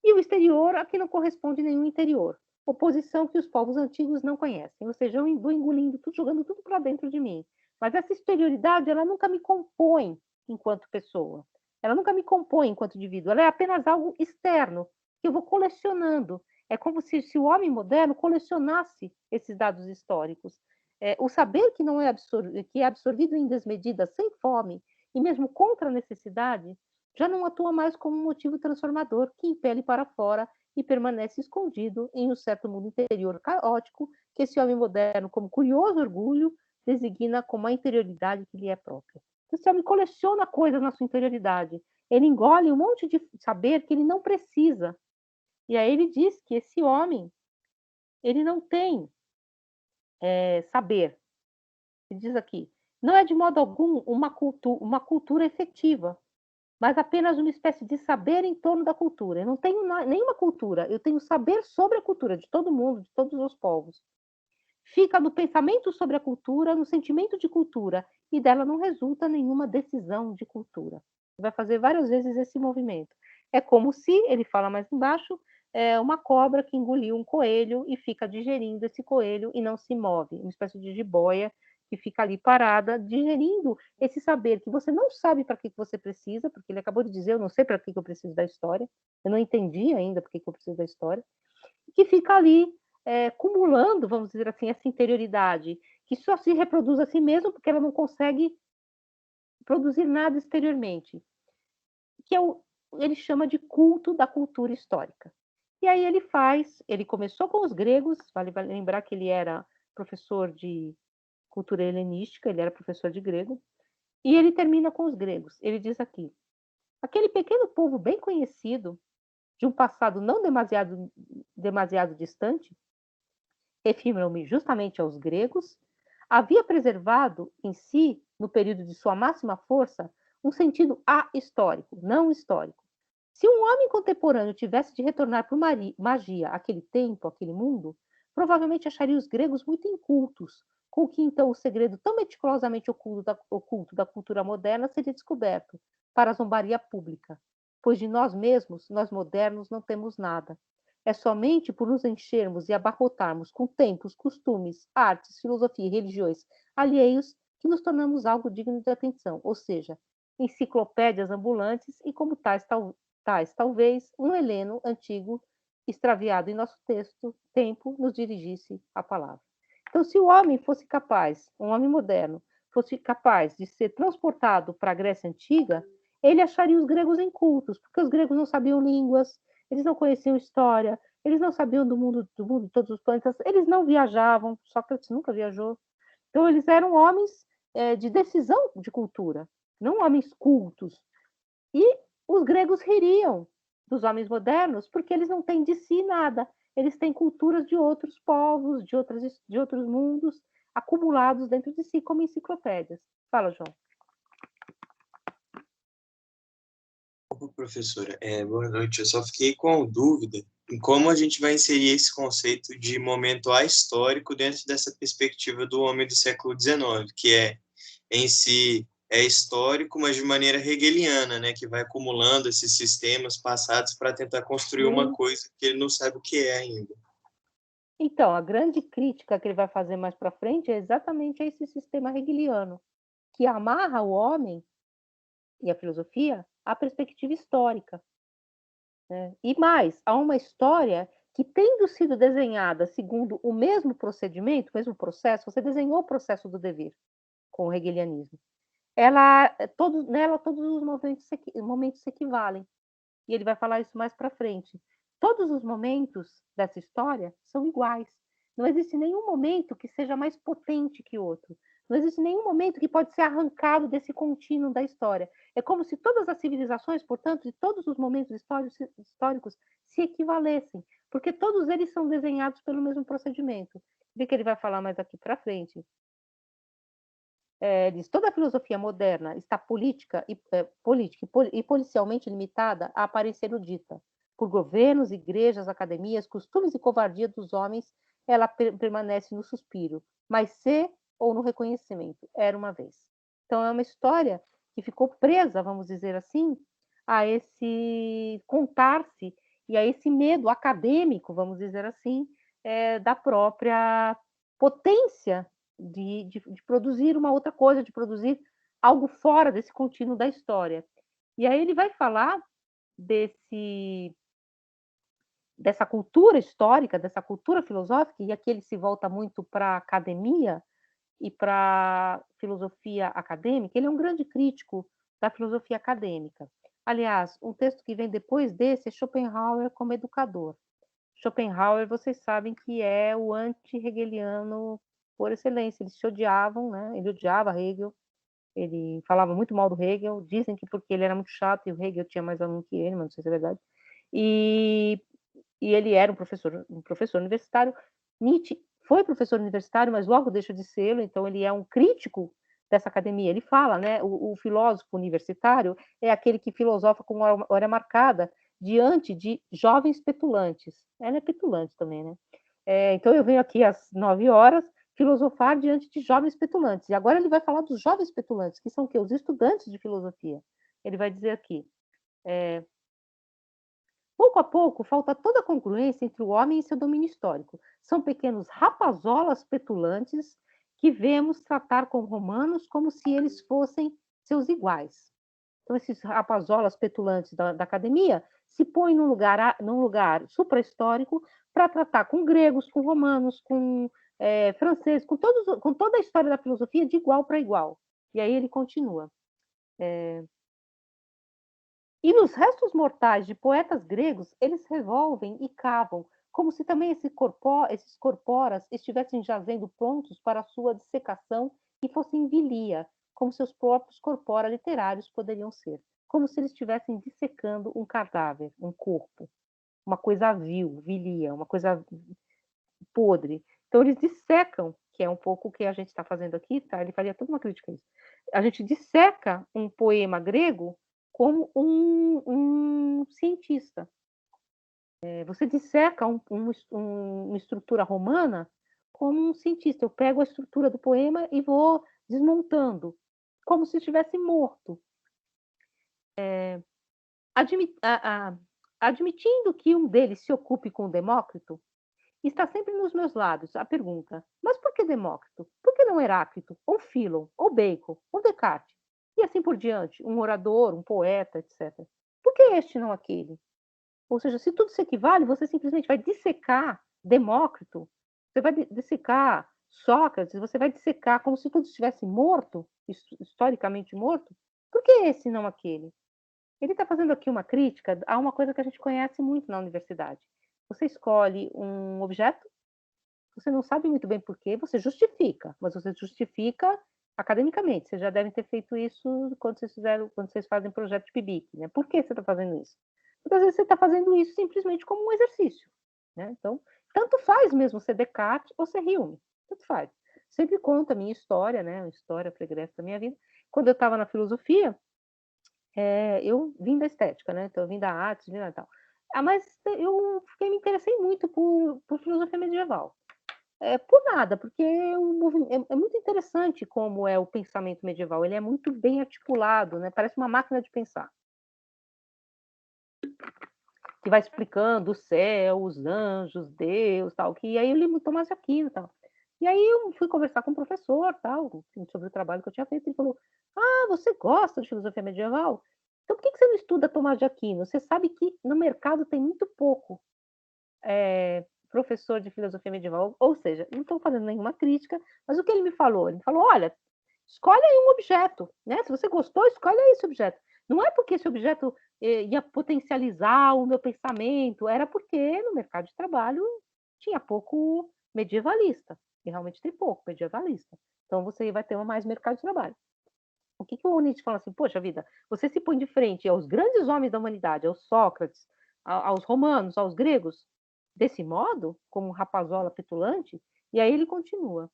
e o exterior, a que não corresponde nenhum interior. Oposição que os povos antigos não conhecem. Ou seja, eu vou engolindo tudo, jogando tudo para dentro de mim. Mas essa exterioridade, ela nunca me compõe enquanto pessoa. Ela nunca me compõe enquanto indivíduo. Ela é apenas algo externo que eu vou colecionando. É como se o homem moderno colecionasse esses dados históricos. O saber que não que é absorvido em desmedida, sem fome, e mesmo contra a necessidade, já não atua mais como um motivo transformador que impele para fora e permanece escondido em um certo mundo interior caótico que esse homem moderno, como curioso orgulho, designa como a interioridade que lhe é própria. Então, esse homem coleciona coisas na sua interioridade. Ele engole um monte de saber que ele não precisa. E aí ele diz que esse homem, ele não tem saber. Ele diz aqui, não é de modo algum uma cultura efetiva, mas apenas uma espécie de saber em torno da cultura. Eu não tenho nenhuma cultura, eu tenho saber sobre a cultura de todo mundo, de todos os povos. Fica no pensamento sobre a cultura, no sentimento de cultura, e dela não resulta nenhuma decisão de cultura. Vai fazer várias vezes esse movimento. É como se, ele fala mais embaixo, uma cobra que engoliu um coelho e fica digerindo esse coelho e não se move, uma espécie de jiboia que fica ali parada, digerindo esse saber que você não sabe para que você precisa, porque ele acabou de dizer, eu não sei para que eu preciso da história, eu não entendi ainda para que eu preciso da história, que fica ali acumulando, vamos dizer assim, essa interioridade, que só se reproduz a si mesmo porque ela não consegue produzir nada exteriormente, que ele chama de culto da cultura histórica. E aí ele começou com os gregos, vale lembrar que ele era professor de cultura helenística, ele era professor de grego, e ele termina com os gregos. Ele diz aqui: aquele pequeno povo bem conhecido, de um passado não demasiado distante, refiro-me justamente aos gregos, havia preservado em si, no período de sua máxima força, um sentido ahistórico, não histórico. Se um homem contemporâneo tivesse de retornar por magia aquele tempo, aquele mundo, provavelmente acharia os gregos muito incultos, com que então o segredo tão meticulosamente oculto da cultura moderna seria descoberto, para a zombaria pública. Pois de nós mesmos, nós modernos, não temos nada. É somente por nos enchermos e abarrotarmos com tempos, costumes, artes, filosofia e religiões alheios que nos tornamos algo digno de atenção, ou seja, enciclopédias ambulantes e como tais talvez um heleno antigo extraviado em nosso tempo nos dirigisse a palavra. Então, se o homem fosse capaz, um homem moderno, fosse capaz de ser transportado para a Grécia Antiga, ele acharia os gregos incultos, porque os gregos não sabiam línguas, eles não conheciam história, eles não sabiam do mundo de todos os planetas, eles não viajavam, Sócrates nunca viajou. Então, eles eram homens de decisão de cultura, não homens cultos. E os gregos ririam dos homens modernos porque eles não têm de si nada. Eles têm culturas de outros povos, de outros mundos, acumulados dentro de si como enciclopédias. Fala, João. Professora, boa noite. Eu só fiquei com dúvida em como a gente vai inserir esse conceito de momento ahistórico dentro dessa perspectiva do homem do século XIX, que em si, histórico, mas de maneira hegeliana, né, que vai acumulando esses sistemas passados para tentar construir uma coisa que ele não sabe o que é ainda. Então, a grande crítica que ele vai fazer mais para frente é exatamente esse sistema hegeliano, que amarra o homem e a filosofia à perspectiva histórica. Né? E mais, há uma história que, tendo sido desenhada segundo o mesmo procedimento, o mesmo processo, você desenhou o processo do dever com o hegelianismo. Nela, todos os momentos se equivalem. E ele vai falar isso mais para frente. Todos os momentos dessa história são iguais. Não existe nenhum momento que seja mais potente que outro. Não existe nenhum momento que pode ser arrancado desse contínuo da história. É como se todas as civilizações, portanto, de todos os momentos históricos se equivalessem, porque todos eles são desenhados pelo mesmo procedimento. Vê que ele vai falar mais aqui para frente. Diz, toda a filosofia moderna está política e policialmente limitada a aparecer erudita. Por governos, igrejas, academias, costumes e covardia dos homens, ela permanece no suspiro, mas se ou no reconhecimento, era uma vez. Então, é uma história que ficou presa, vamos dizer assim, a esse contar-se e a esse medo acadêmico, vamos dizer assim, da própria potência de produzir uma outra coisa, de produzir algo fora desse contínuo da história. E aí ele vai falar dessa cultura histórica, dessa cultura filosófica, e aqui ele se volta muito para a academia e para a filosofia acadêmica. Ele é um grande crítico da filosofia acadêmica. Aliás, um texto que vem depois desse é Schopenhauer como educador. Schopenhauer, vocês sabem que é o anti-hegeliano por excelência. Eles se odiavam, né? Ele odiava Hegel, ele falava muito mal do Hegel, dizem que porque ele era muito chato e o Hegel tinha mais aluno que ele, mas não sei se é verdade. E ele era um professor universitário. Nietzsche foi professor universitário, mas logo deixa de ser, então ele é um crítico dessa academia. Ele fala, né, o filósofo universitário é aquele que filosofa com hora marcada diante de jovens petulantes. Ela é petulante também, né? Então eu venho aqui às 9 horas filosofar diante de jovens petulantes. E agora ele vai falar dos jovens petulantes, que são o quê? Os estudantes de filosofia. Ele vai dizer aqui, pouco a pouco, falta toda a congruência entre o homem e seu domínio histórico. São pequenos rapazolas petulantes que vemos tratar com romanos como se eles fossem seus iguais. Então, esses rapazolas petulantes da academia se põem num lugar supra-histórico para tratar com gregos, com romanos, com franceses, com toda a história da filosofia de igual para igual. E aí ele continua. E nos restos mortais de poetas gregos, eles revolvem e cavam, como se também esses corpóras estivessem jazendo prontos para a sua dissecação e fossem vilia, como seus próprios corpóra literários poderiam ser, como se eles estivessem dissecando um cadáver, um corpo, uma coisa vil, vilia, uma coisa podre. Então eles dissecam, que é um pouco o que a gente está fazendo aqui, tá? Ele faria toda uma crítica a isso. A gente disseca um poema grego como um cientista. Você disseca uma estrutura romana como um cientista. Eu pego a estrutura do poema e vou desmontando, como se estivesse morto. Admitindo que um deles se ocupe com Demócrito, está sempre nos meus lábios a pergunta: mas por que Demócrito? Por que não Heráclito, ou Fílon, ou Bacon, ou Descartes? E assim por diante, um orador, um poeta, etc. Por que este não aquele? Ou seja, se tudo se equivale, você simplesmente vai dissecar Demócrito, você vai dissecar Sócrates, você vai dissecar como se tudo estivesse morto, historicamente morto. Por que esse não aquele? Ele está fazendo aqui uma crítica a uma coisa que a gente conhece muito na universidade. Você escolhe um objeto, você não sabe muito bem por quê, você justifica, mas você justifica academicamente. Vocês já devem ter feito isso quando vocês fazem projeto de PIBIC, né? Por que você está fazendo isso? Muitas vezes você está fazendo isso simplesmente como um exercício, né? Então, tanto faz mesmo ser Descartes ou ser Hume, tanto faz. Sempre conto a minha história, né? A história pregressa da minha vida. Quando eu estava na filosofia, eu vim da estética, né? Então, eu vim da arte, vim da tal. Mas eu me interessei muito por filosofia medieval. Por nada, porque é muito interessante como é o pensamento medieval. Ele é muito bem articulado, né? Parece uma máquina de pensar. Que vai explicando o céu, os anjos, Deus, tal. Que aí eu li muito Tomás de Aquino, tal. E aí eu fui conversar com o professor, tal, sobre o trabalho que eu tinha feito. Ele falou: "Ah, você gosta de filosofia medieval? Então por que você não estuda Tomás de Aquino? Você sabe que no mercado tem muito pouco professor de filosofia medieval, ou seja, não estou fazendo nenhuma crítica, mas o que ele me falou? Ele falou: olha, escolhe aí um objeto, né? Se você gostou, escolhe aí esse objeto. Não é porque esse objeto ia potencializar o meu pensamento, era porque no mercado de trabalho tinha pouco medievalista, e realmente tem pouco medievalista. Então você vai ter mais mercado de trabalho. O que o Nietzsche fala assim, poxa vida, você se põe de frente aos grandes homens da humanidade, aos Sócrates, aos romanos, aos gregos, desse modo, como um rapazola petulante, e aí ele continua.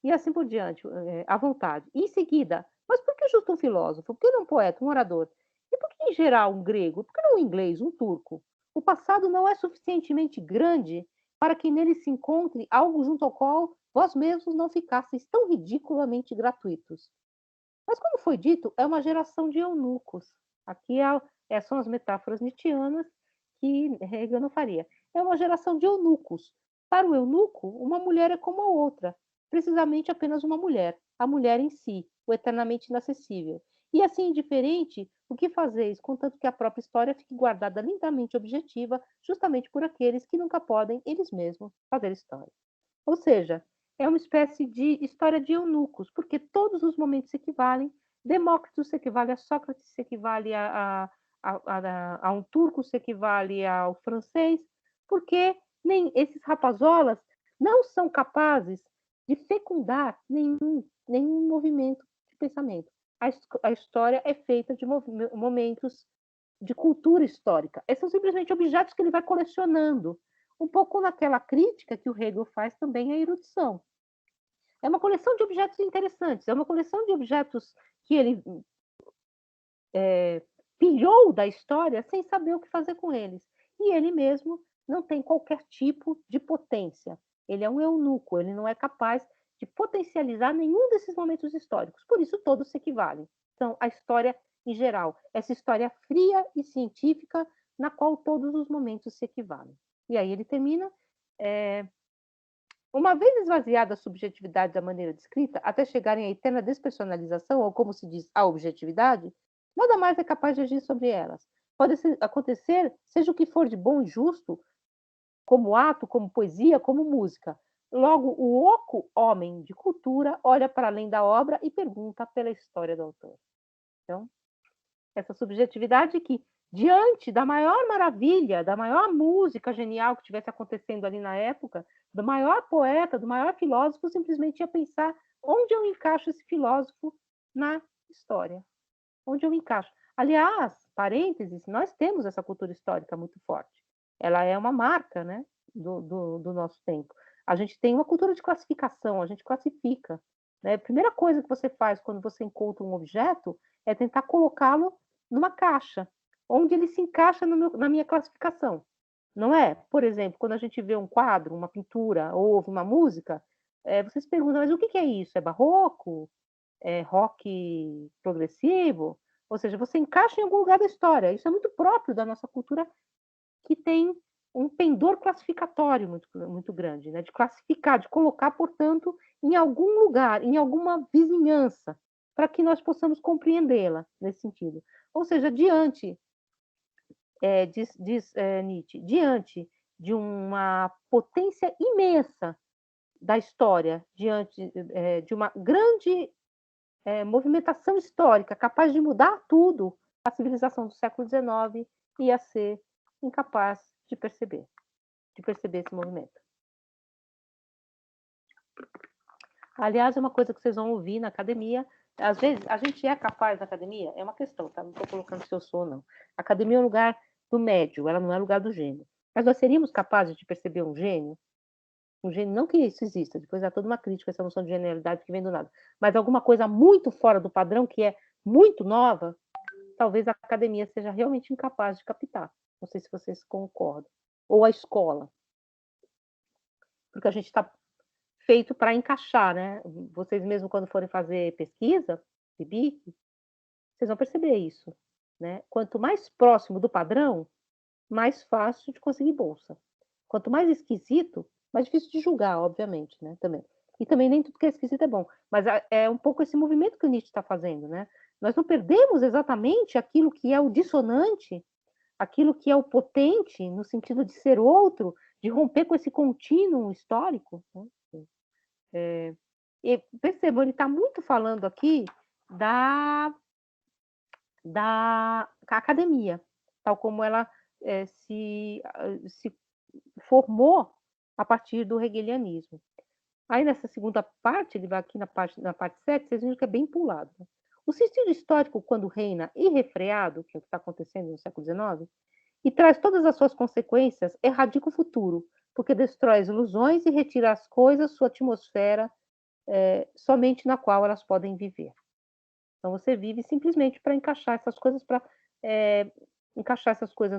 E assim por diante, à vontade. E em seguida, mas por que justo um filósofo? Por que não um poeta, um orador? E por que, em geral, um grego? Por que não um inglês, um turco? O passado não é suficientemente grande para que nele se encontre algo junto ao qual vós mesmos não ficasseis tão ridiculamente gratuitos. Mas, como foi dito, é uma geração de eunucos. Aqui são as metáforas nietzschianas que Hegel não faria. É uma geração de eunucos. Para o eunuco, uma mulher é como a outra, precisamente apenas uma mulher, a mulher em si, o eternamente inacessível. E assim indiferente, o que fazeis, contanto que a própria história fique guardada lindamente objetiva, justamente por aqueles que nunca podem, eles mesmos, fazer história. Ou seja, é uma espécie de história de eunucos, porque todos os momentos se equivalem. Demócrito se equivale a Sócrates, se equivale a um turco, se equivale ao francês, porque nem esses rapazolas não são capazes de fecundar nenhum movimento de pensamento. A história é feita de momentos de cultura histórica. Esses são simplesmente objetos que ele vai colecionando, um pouco naquela crítica que o Hegel faz também à erudição. É uma coleção de objetos interessantes, é uma coleção de objetos que ele pilhou da história sem saber o que fazer com eles. E ele mesmo não tem qualquer tipo de potência. Ele é um eunuco, ele não é capaz de potencializar nenhum desses momentos históricos. Por isso, todos se equivalem. Então, a história em geral, essa história fria e científica na qual todos os momentos se equivalem. E aí ele termina. Uma vez esvaziada a subjetividade da maneira descrita, até chegarem à eterna despersonalização, ou como se diz, a objetividade, nada mais é capaz de agir sobre elas. Pode acontecer, seja o que for de bom e justo, como ato, como poesia, como música. Logo, o oco homem de cultura olha para além da obra e pergunta pela história do autor. Então, essa subjetividade que, diante da maior maravilha, da maior música genial que estivesse acontecendo ali na época, do maior poeta, do maior filósofo, simplesmente ia pensar onde eu encaixo esse filósofo na história. Onde eu encaixo. Aliás, parênteses, nós temos essa cultura histórica muito forte. Ela é uma marca, né, do nosso tempo. A gente tem uma cultura de classificação, a gente classifica. Né? A primeira coisa que você faz quando você encontra um objeto é tentar colocá-lo numa caixa, onde ele se encaixa na minha classificação. Não é? Por exemplo, quando a gente vê um quadro, uma pintura, ou ouve uma música, você se pergunta, mas o que é isso? É barroco? É rock progressivo? Ou seja, você encaixa em algum lugar da história. Isso é muito próprio da nossa cultura, que tem um pendor classificatório muito grande, né? De classificar, de colocar, portanto, em algum lugar, em alguma vizinhança, para que nós possamos compreendê-la nesse sentido. Ou seja, diante, diz Nietzsche, diante de uma potência imensa da história, diante de uma grande movimentação histórica capaz de mudar tudo, a civilização do século XIX ia ser incapaz de perceber esse movimento. Aliás, é uma coisa que vocês vão ouvir na academia. Às vezes, a gente é capaz na academia? É uma questão, tá? Não estou colocando se eu sou ou não. A academia é um lugar do médio, ela não é lugar do gênio. Mas nós seríamos capazes de perceber um gênio? Um gênio, não que isso exista, depois há toda uma crítica a essa noção de genialidade que vem do nada. Mas alguma coisa muito fora do padrão, que é muito nova, talvez a academia seja realmente incapaz de captar. Não sei se vocês concordam. Ou a escola. Porque a gente está feito para encaixar, né? Vocês mesmo, quando forem fazer pesquisa, CIBIC, vocês vão perceber isso, né? Quanto mais próximo do padrão, mais fácil de conseguir bolsa. Quanto mais esquisito, mais difícil de julgar, obviamente, né? Também. E também nem tudo que é esquisito é bom. Mas é um pouco esse movimento que o Nietzsche está fazendo, né? Nós não perdemos exatamente aquilo que é o dissonante, aquilo que é o potente, no sentido de ser outro, de romper com esse contínuo histórico, né? E percebam, ele está muito falando aqui da academia, tal como ela se formou a partir do hegelianismo. Aí, nessa segunda parte, ele vai aqui na parte 7, vocês viram que é bem pulado. Né? O sentido histórico, quando reina irrefreado, que é o que está acontecendo no século XIX, e traz todas as suas consequências, erradica o futuro, porque destrói as ilusões e retira às coisas sua atmosfera somente na qual elas podem viver. Então, você vive simplesmente para encaixar essas coisas,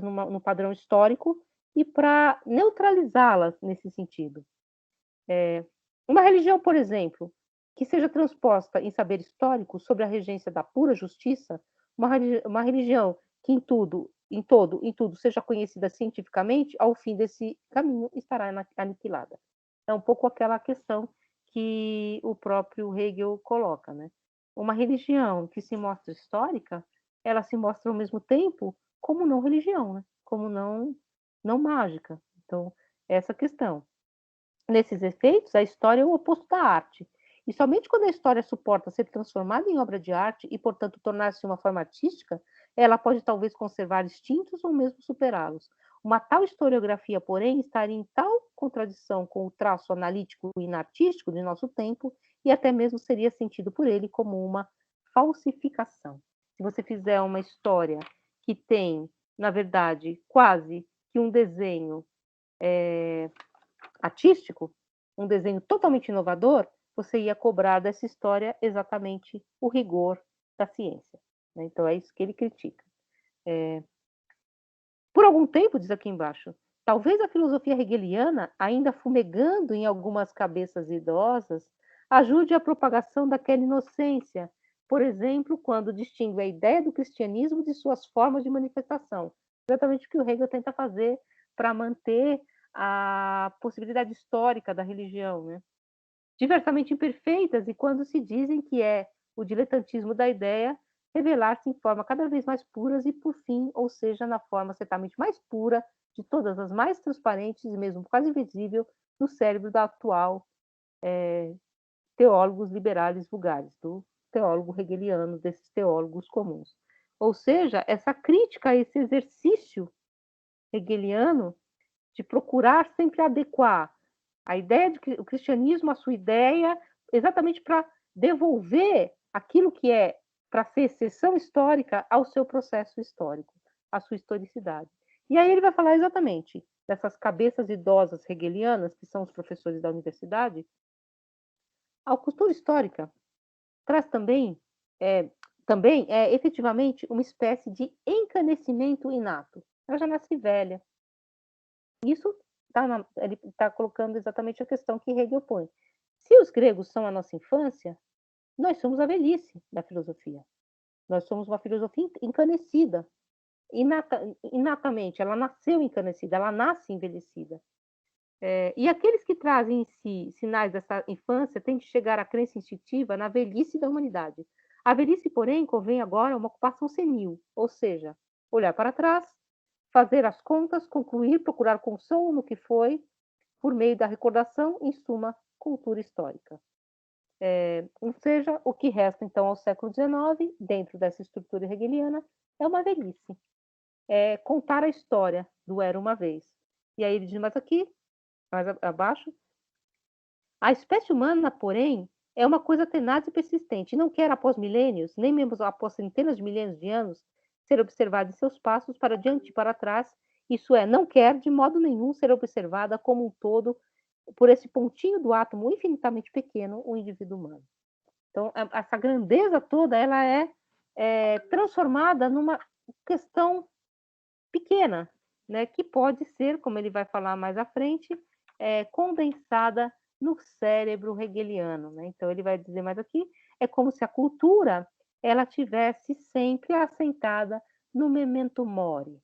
no padrão histórico e para neutralizá-las nesse sentido. Uma religião, por exemplo, que seja transposta em saber histórico sobre a regência da pura justiça, uma religião que em tudo seja conhecida cientificamente, ao fim desse caminho estará aniquilada. É um pouco aquela questão que o próprio Hegel coloca, né? Uma religião que se mostra histórica, ela se mostra ao mesmo tempo como não religião, né? Como não mágica. Então, essa questão. Nesses efeitos, a história é o oposto da arte. E somente quando a história suporta ser transformada em obra de arte e, portanto, tornar-se uma forma artística, ela pode talvez conservar instintos ou mesmo superá-los. Uma tal historiografia, porém, estaria em tal contradição com o traço analítico e inartístico de nosso tempo e até mesmo seria sentido por ele como uma falsificação. Se você fizer uma história que tem, na verdade, quase que um desenho artístico, um desenho totalmente inovador, você ia cobrar dessa história exatamente o rigor da ciência. Né? Então, é isso que ele critica. Por algum tempo, diz aqui embaixo, talvez a filosofia hegeliana, ainda fumegando em algumas cabeças idosas, ajude a propagação daquela inocência, por exemplo, quando distingue a ideia do cristianismo de suas formas de manifestação. Exatamente o que o Hegel tenta fazer para manter a possibilidade histórica da religião, né? Diversamente imperfeitas, e quando se dizem que é o diletantismo da ideia revelar-se em forma cada vez mais puras e, por fim, ou seja, na forma certamente mais pura de todas as mais transparentes e mesmo quase invisível no cérebro da atual teólogos liberais vulgares, do teólogo hegeliano, desses teólogos comuns. Ou seja, essa crítica a esse exercício hegeliano de procurar sempre adequar a ideia de que o cristianismo, a sua ideia, exatamente para devolver aquilo que é para ser exceção histórica ao seu processo histórico, à sua historicidade. E aí ele vai falar exatamente dessas cabeças idosas hegelianas, que são os professores da universidade. A cultura histórica traz também efetivamente uma espécie de encanecimento inato. Ela já nasce velha. Isso ele está colocando exatamente a questão que Hegel põe. Se os gregos são a nossa infância, nós somos a velhice da filosofia. Nós somos uma filosofia encanecida. Inatamente, ela nasceu encanecida, ela nasce envelhecida. E aqueles que trazem em si sinais dessa infância têm de chegar à crença instintiva na velhice da humanidade. A velhice, porém, convém agora uma ocupação senil, ou seja, olhar para trás, fazer as contas, concluir, procurar consolo no que foi, por meio da recordação, em suma, cultura histórica. Ou seja, o que resta, então, ao século XIX, dentro dessa estrutura hegeliana, é uma velhice. É contar a história do Era Uma Vez. E aí ele diz mais aqui, mais abaixo, a espécie humana, porém, é uma coisa tenaz e persistente, e não quer, após milênios, nem mesmo após centenas de milênios de anos, ser observada em seus passos para diante e para trás, isso é, não quer, de modo nenhum, ser observada como um todo por esse pontinho do átomo infinitamente pequeno, o indivíduo humano. Então, essa grandeza toda, ela é transformada numa questão pequena, né, que pode ser, como ele vai falar mais à frente, condensada no cérebro hegeliano. Né? Então, ele vai dizer mais aqui, é como se a cultura ela tivesse sempre assentada no memento mori.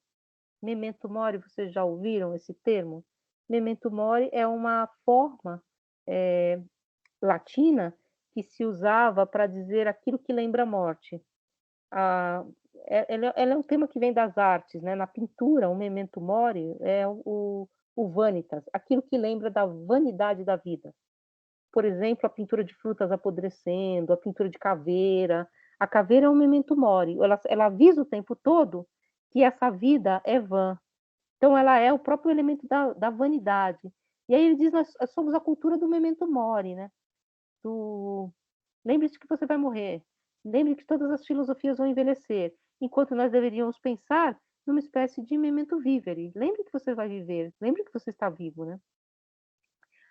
Memento mori, vocês já ouviram esse termo? Memento mori é uma forma latina que se usava para dizer aquilo que lembra a morte. Ela é um tema que vem das artes, né? Na pintura, o memento mori é o vanitas, aquilo que lembra da vanidade da vida. Por exemplo, a pintura de frutas apodrecendo, a pintura de caveira. A caveira é um memento mori, ela avisa o tempo todo que essa vida é vã. Então, ela é o próprio elemento da vanidade. E aí ele diz, nós somos a cultura do memento mori, né? Lembre-se que você vai morrer. Lembre que todas as filosofias vão envelhecer, enquanto nós deveríamos pensar numa espécie de memento vivere. Lembre que você vai viver, lembre que você está vivo, né?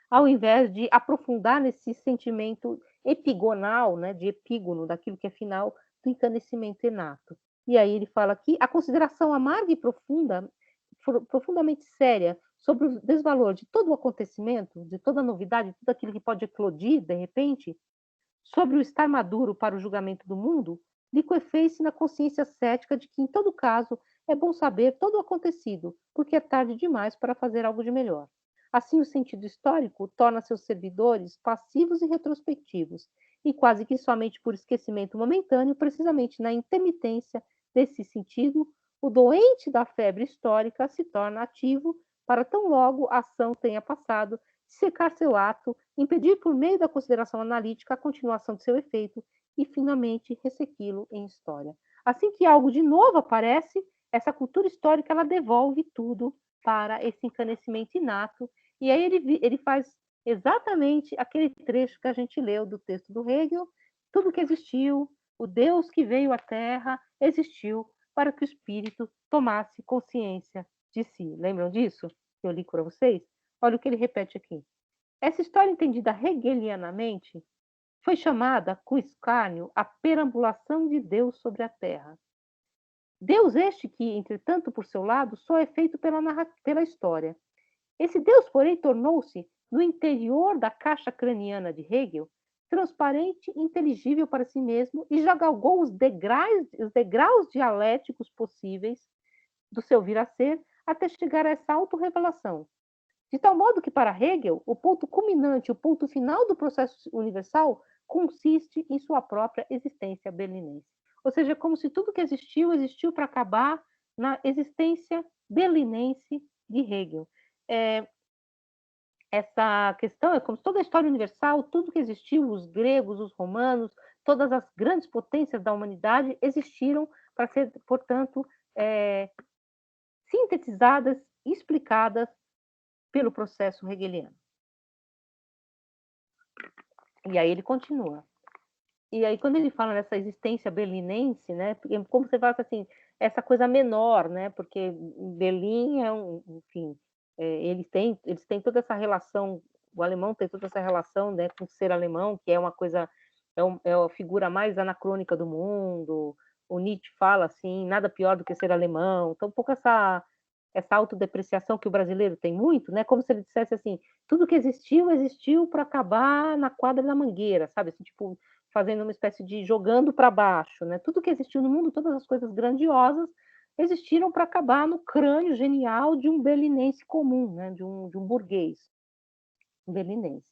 Ao invés de aprofundar nesse sentimento epigonal, né, de epígono, daquilo que é final do encanecimento inato. E aí ele fala aqui, a consideração amarga e profunda, profundamente séria, sobre o desvalor de todo o acontecimento, de toda a novidade, tudo aquilo que pode eclodir, de repente, sobre o estar maduro para o julgamento do mundo, liquefez-se na consciência cética de que, em todo caso, é bom saber todo o acontecido, porque é tarde demais para fazer algo de melhor. Assim, o sentido histórico torna seus servidores passivos e retrospectivos, e quase que somente por esquecimento momentâneo, precisamente na intermitência desse sentido, o doente da febre histórica se torna ativo para tão logo a ação tenha passado, secar seu ato, impedir por meio da consideração analítica a continuação de seu efeito e, finalmente, ressequí-lo em história. Assim que algo de novo aparece, essa cultura histórica ela devolve tudo para esse encanecimento inato, e aí ele faz exatamente aquele trecho que a gente leu do texto do Hegel, tudo que existiu, o Deus que veio à Terra, existiu para que o espírito tomasse consciência de si. Lembram disso? Eu li para vocês? Olha o que ele repete aqui. Essa história entendida hegelianamente foi chamada, com escárnio, a perambulação de Deus sobre a Terra. Deus este que, entretanto, por seu lado, só é feito pela história. Esse Deus, porém, tornou-se, no interior da caixa craniana de Hegel, transparente e inteligível para si mesmo e já galgou os degraus dialéticos possíveis do seu vir a ser até chegar a essa autorrevelação. De tal modo que, para Hegel, o ponto culminante, o ponto final do processo universal consiste em sua própria existência berlinense. Ou seja, como se tudo que existiu, existiu para acabar na existência berlinense de Hegel. Essa questão é como se toda a história universal, tudo que existiu, os gregos, os romanos, todas as grandes potências da humanidade existiram para ser, portanto, sintetizadas, explicadas pelo processo hegeliano. E aí ele continua. E aí quando ele fala nessa existência berlinense, né, como você fala assim, essa coisa menor, né, porque Berlim é enfim, eles têm toda essa relação, o alemão tem toda essa relação, né, com ser alemão, que é uma coisa, é a figura mais anacrônica do mundo. O Nietzsche fala assim, nada pior do que ser alemão. Então um pouco essa autodepreciação que o brasileiro tem muito, né? Como se ele dissesse assim, tudo que existiu, existiu para acabar na quadra da Mangueira, sabe? Assim, tipo, fazendo uma espécie de jogando para baixo, né? Tudo que existiu no mundo, todas as coisas grandiosas, existiram para acabar no crânio genial de um berlinense comum, né? De um burguês berlinense.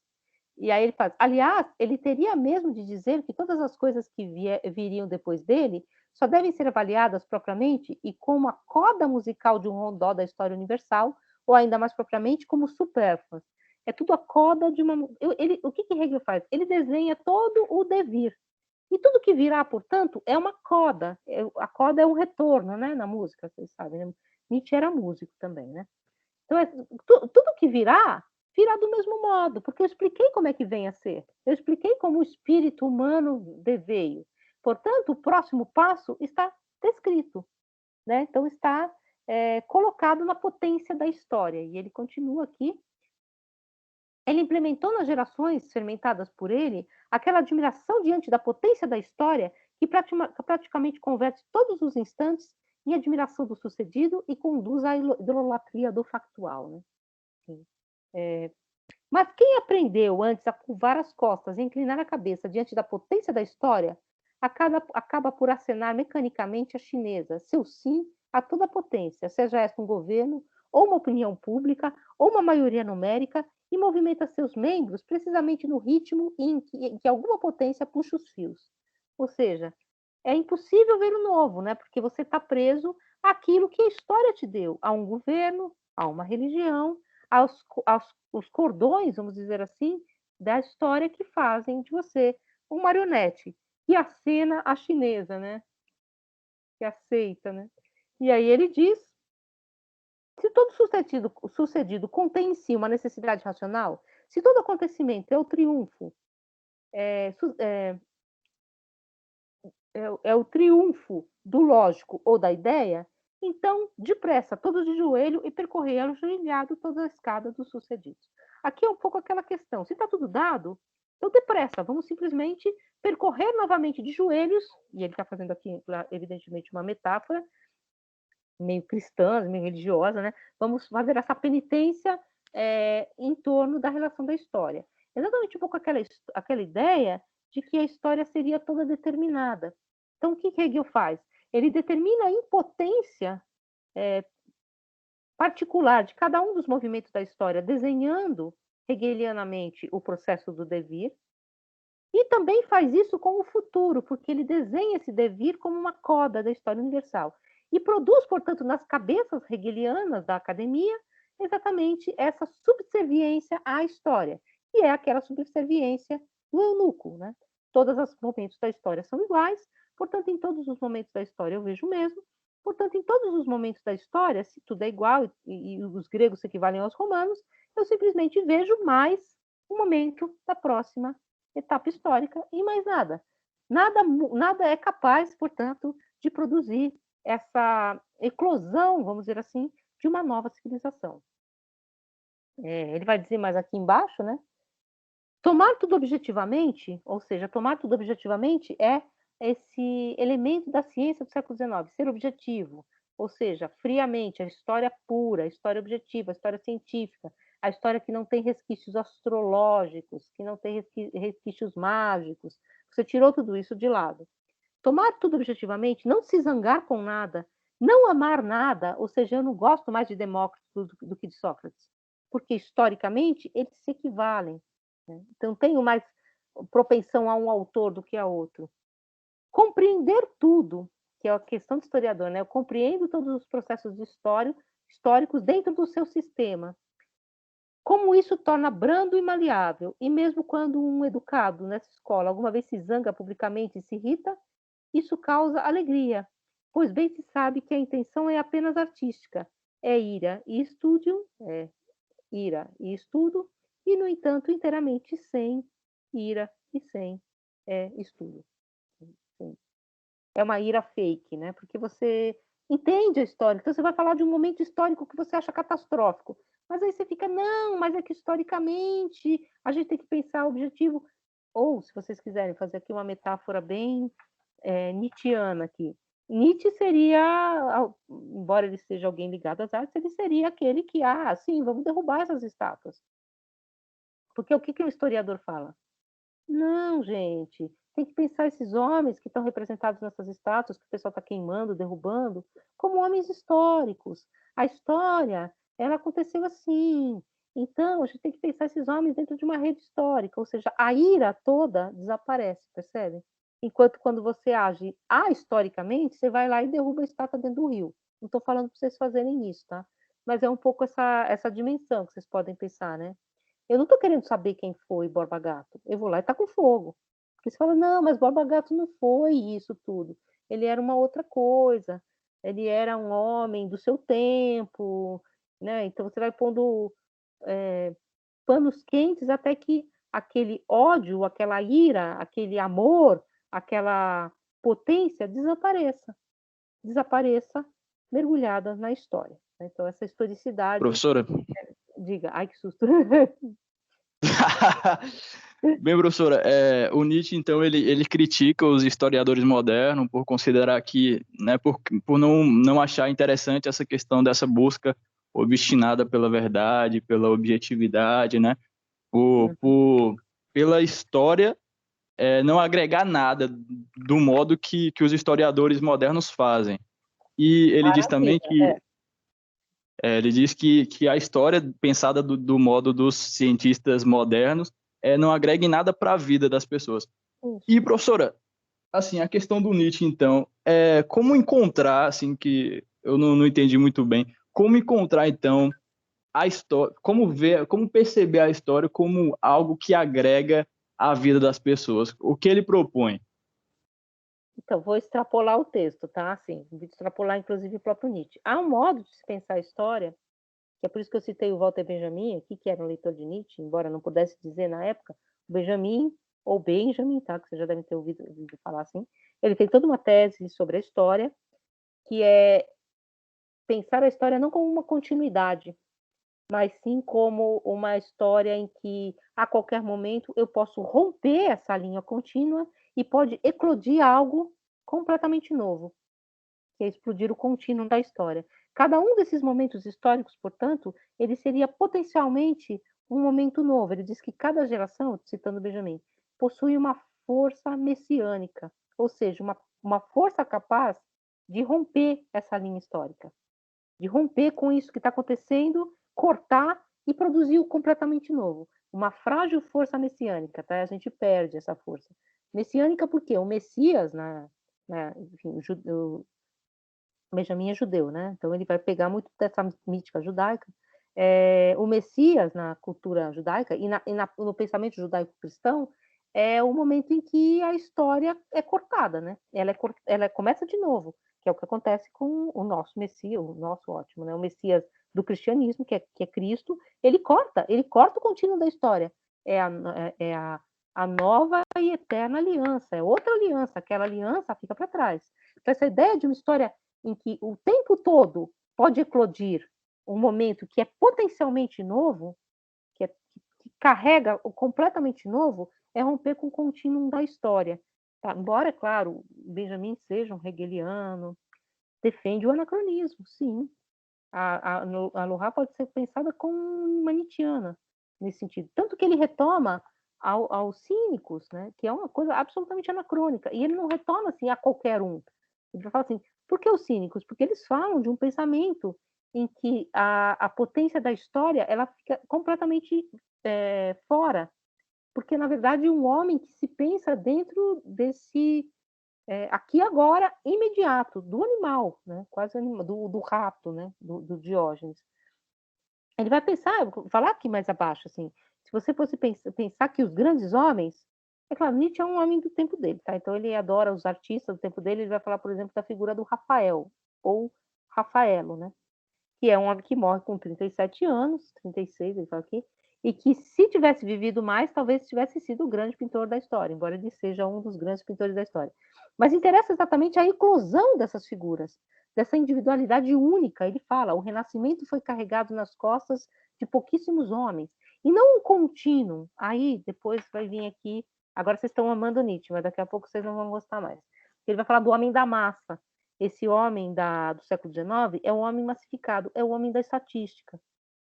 E aí ele faz, aliás, ele teria mesmo de dizer que todas as coisas que viriam depois dele só devem ser avaliadas propriamente e como a coda musical de um rondó da história universal, ou ainda mais propriamente como supérfluas. É tudo a coda de uma... O que Hegel faz? Ele desenha todo o devir. E tudo que virá, portanto, é uma coda. A coda é um retorno, né, na música, vocês sabem. Né? Nietzsche era músico também, né? Então, tudo que virá do mesmo modo, porque eu expliquei como é que vem a ser. Eu expliquei como o espírito humano veio. Portanto, o próximo passo está descrito, né? Então, está colocado na potência da história. E ele continua aqui. Ele implementou nas gerações fermentadas por ele aquela admiração diante da potência da história que praticamente converte todos os instantes em admiração do sucedido e conduz à idolatria do factual. Né? Mas quem aprendeu antes a curvar as costas e inclinar a cabeça diante da potência da história, acaba por acenar mecanicamente a chinesa, seu sim a toda a potência, seja esta um governo, ou uma opinião pública, ou uma maioria numérica, e movimenta seus membros precisamente no ritmo em que alguma potência puxa os fios. Ou seja, é impossível ver o novo, né? Porque você está preso àquilo que a história te deu, a um governo, a uma religião, aos cordões, vamos dizer assim, da história que fazem de você um marionete que acena a chinesa, né? Que aceita, né? E aí ele diz: se todo sucedido contém em si uma necessidade racional, se todo acontecimento é o triunfo, é o triunfo do lógico ou da ideia, então, depressa, todos de joelho e percorrer ajoelhado toda a escada dos sucedidos. Aqui é um pouco aquela questão: se está tudo dado, então depressa, vamos simplesmente percorrer novamente de joelhos, e ele está fazendo aqui, evidentemente, uma metáfora meio cristã, meio religiosa, né? Vamos fazer essa penitência em torno da relação da história. Exatamente um pouco aquela ideia de que a história seria toda determinada. Então, o que Hegel faz? Ele determina a impotência particular de cada um dos movimentos da história, desenhando hegelianamente o processo do devir, e também faz isso com o futuro, porque ele desenha esse devir como uma coda da história universal. E produz, portanto, nas cabeças hegelianas da academia, exatamente essa subserviência à história, que é aquela subserviência do eunuco. Né? Todos os momentos da história são iguais, portanto, em todos os momentos da história eu vejo o mesmo, portanto, em todos os momentos da história, se tudo é igual e os gregos se equivalem aos romanos, eu simplesmente vejo mais o momento da próxima etapa histórica e mais nada. Nada é capaz, portanto, de produzir essa eclosão, vamos dizer assim, de uma nova civilização. Ele vai dizer mais aqui embaixo, né? Tomar tudo objetivamente, ou seja, tomar tudo objetivamente é esse elemento da ciência do século XIX, ser objetivo, ou seja, friamente, a história pura, a história objetiva, a história científica, a história que não tem resquícios astrológicos, que não tem resquícios mágicos. Você tirou tudo isso de lado. Tomar tudo objetivamente, não se zangar com nada, não amar nada, ou seja, eu não gosto mais de Demócrito do que de Sócrates, porque historicamente eles se equivalem. Né? Então, tenho mais propensão a um autor do que a outro. Compreender tudo, que é a questão do historiador, né? Eu compreendo todos os processos históricos dentro do seu sistema. Como isso torna brando e maleável, e mesmo quando um educado nessa escola alguma vez se zanga publicamente e se irrita, isso causa alegria, pois bem se sabe que a intenção é apenas artística, é ira e estudo, e, no entanto, inteiramente sem ira e sem estudo. É uma ira fake, né? Porque você entende a história, então você vai falar de um momento histórico que você acha catastrófico, mas aí você fica, não, mas é que historicamente a gente tem que pensar o objetivo, ou se vocês quiserem fazer aqui uma metáfora bem nietzschiana aqui. Nietzsche seria, embora ele seja alguém ligado às artes, ele seria aquele que, sim, vamos derrubar essas estátuas. Porque o que o historiador fala? Não, gente, tem que pensar esses homens que estão representados nessas estátuas, que o pessoal está queimando, derrubando, como homens históricos. A história, ela aconteceu assim. Então, a gente tem que pensar esses homens dentro de uma rede histórica, ou seja, a ira toda desaparece, percebe? Enquanto quando você age historicamente, você vai lá e derruba a estátua dentro do rio. Não estou falando para vocês fazerem isso, tá? Mas é um pouco essa dimensão que vocês podem pensar, né? Eu não estou querendo saber quem foi Borba Gato. Eu vou lá e taco fogo. Porque você fala, não, mas Borba Gato não foi isso tudo. Ele era uma outra coisa. Ele era um homem do seu tempo, né? Então você vai pondo panos quentes até que aquele ódio, aquela ira, aquele amor, aquela potência desapareça mergulhada na história. Então essa historicidade, Professora? diga, ai que susto. Bem, professora, o Nietzsche, então, ele critica os historiadores modernos por considerar que, né, por não achar interessante essa questão dessa busca obstinada pela verdade, pela objetividade, né, pela história não agregar nada do modo que os historiadores modernos fazem. E ele diz também que ele diz que a história pensada do modo dos cientistas modernos não agrega em nada para a vida das pessoas. E, professora, assim, a questão do Nietzsche, então, como encontrar, assim, que eu não entendi muito bem, como encontrar, então, a história, como perceber a história como algo que agrega à vida das pessoas? O que ele propõe? Então, vou extrapolar o texto, tá? Assim, vou extrapolar, inclusive, o próprio Nietzsche. Há um modo de se pensar a história, que é por isso que eu citei o Walter Benjamin aqui, que era um leitor de Nietzsche, embora não pudesse dizer na época, o Benjamin, ou Benjamin, tá? Que vocês já devem ter ouvido falar assim. Ele tem toda uma tese sobre a história, que é pensar a história não como uma continuidade, mas sim como uma história em que, a qualquer momento, eu posso romper essa linha contínua e pode eclodir algo completamente novo, que é explodir o contínuo da história. Cada um desses momentos históricos, portanto, ele seria potencialmente um momento novo. Ele diz que cada geração, citando Benjamin, possui uma força messiânica, ou seja, uma força capaz de romper essa linha histórica, de romper com isso que está acontecendo, cortar e produzir o completamente novo. Uma frágil força messiânica, tá? A gente perde essa força. Messiânica por quê? O Messias, enfim, o Benjamin é judeu, né? Então ele vai pegar muito dessa mítica judaica. O Messias, na cultura judaica e no pensamento judaico-cristão, é o momento em que a história é cortada, né? Ela começa de novo, que é o que acontece com o nosso Messias, o nosso ótimo, né? O Messias do cristianismo, que é Cristo, ele corta o contínuo da história. A nova e eterna aliança, é outra aliança, aquela aliança fica para trás. Então, essa ideia de uma história em que o tempo todo pode eclodir um momento que é potencialmente novo, que carrega o completamente novo, é romper com o contínuo da história. Tá? Embora, é claro, Benjamin seja um hegeliano, defende o anacronismo, sim. A Lohá pode ser pensada como manichiana, nesse sentido. Tanto que ele retoma aos cínicos, né, que é uma coisa absolutamente anacrônica, e ele não retorna assim a qualquer um. Ele fala assim, por que os cínicos? Porque eles falam de um pensamento em que a potência da história ela fica completamente fora, porque na verdade um homem que se pensa dentro desse aqui agora imediato do animal, né, quase do rato, né, do Diógenes. Ele vai pensar, vou falar aqui mais abaixo, assim, se você fosse pensar que os grandes homens, é claro, Nietzsche é um homem do tempo dele, tá? Então ele adora os artistas do tempo dele, ele vai falar, por exemplo, da figura do Rafael, ou Rafaelo, né? Que é um homem que morre com 37 anos, 36, ele fala aqui, e que se tivesse vivido mais, talvez tivesse sido o grande pintor da história, embora ele seja um dos grandes pintores da história. Mas interessa exatamente a eclosão dessas figuras, dessa individualidade única. Ele fala, o Renascimento foi carregado nas costas de pouquíssimos homens, e não um contínuo. Aí, depois vai vir aqui, agora vocês estão amando Nietzsche, mas daqui a pouco vocês não vão gostar mais. Ele vai falar do homem da massa. Esse homem do século XIX é o homem massificado, é o homem da estatística.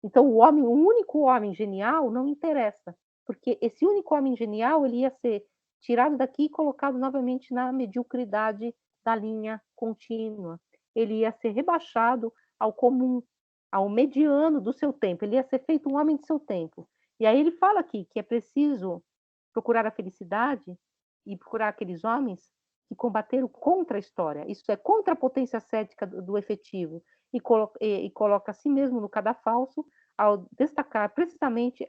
Então, o único homem genial não interessa, porque esse único homem genial ele ia ser tirado daqui e colocado novamente na mediocridade da linha contínua. Ele ia ser rebaixado ao comum, ao mediano do seu tempo. Ele ia ser feito um homem de seu tempo. E aí ele fala aqui que é preciso procurar a felicidade e procurar aqueles homens que combateram contra a história. Isso é contra a potência cética do efetivo e coloca a si mesmo no cadafalso ao destacar precisamente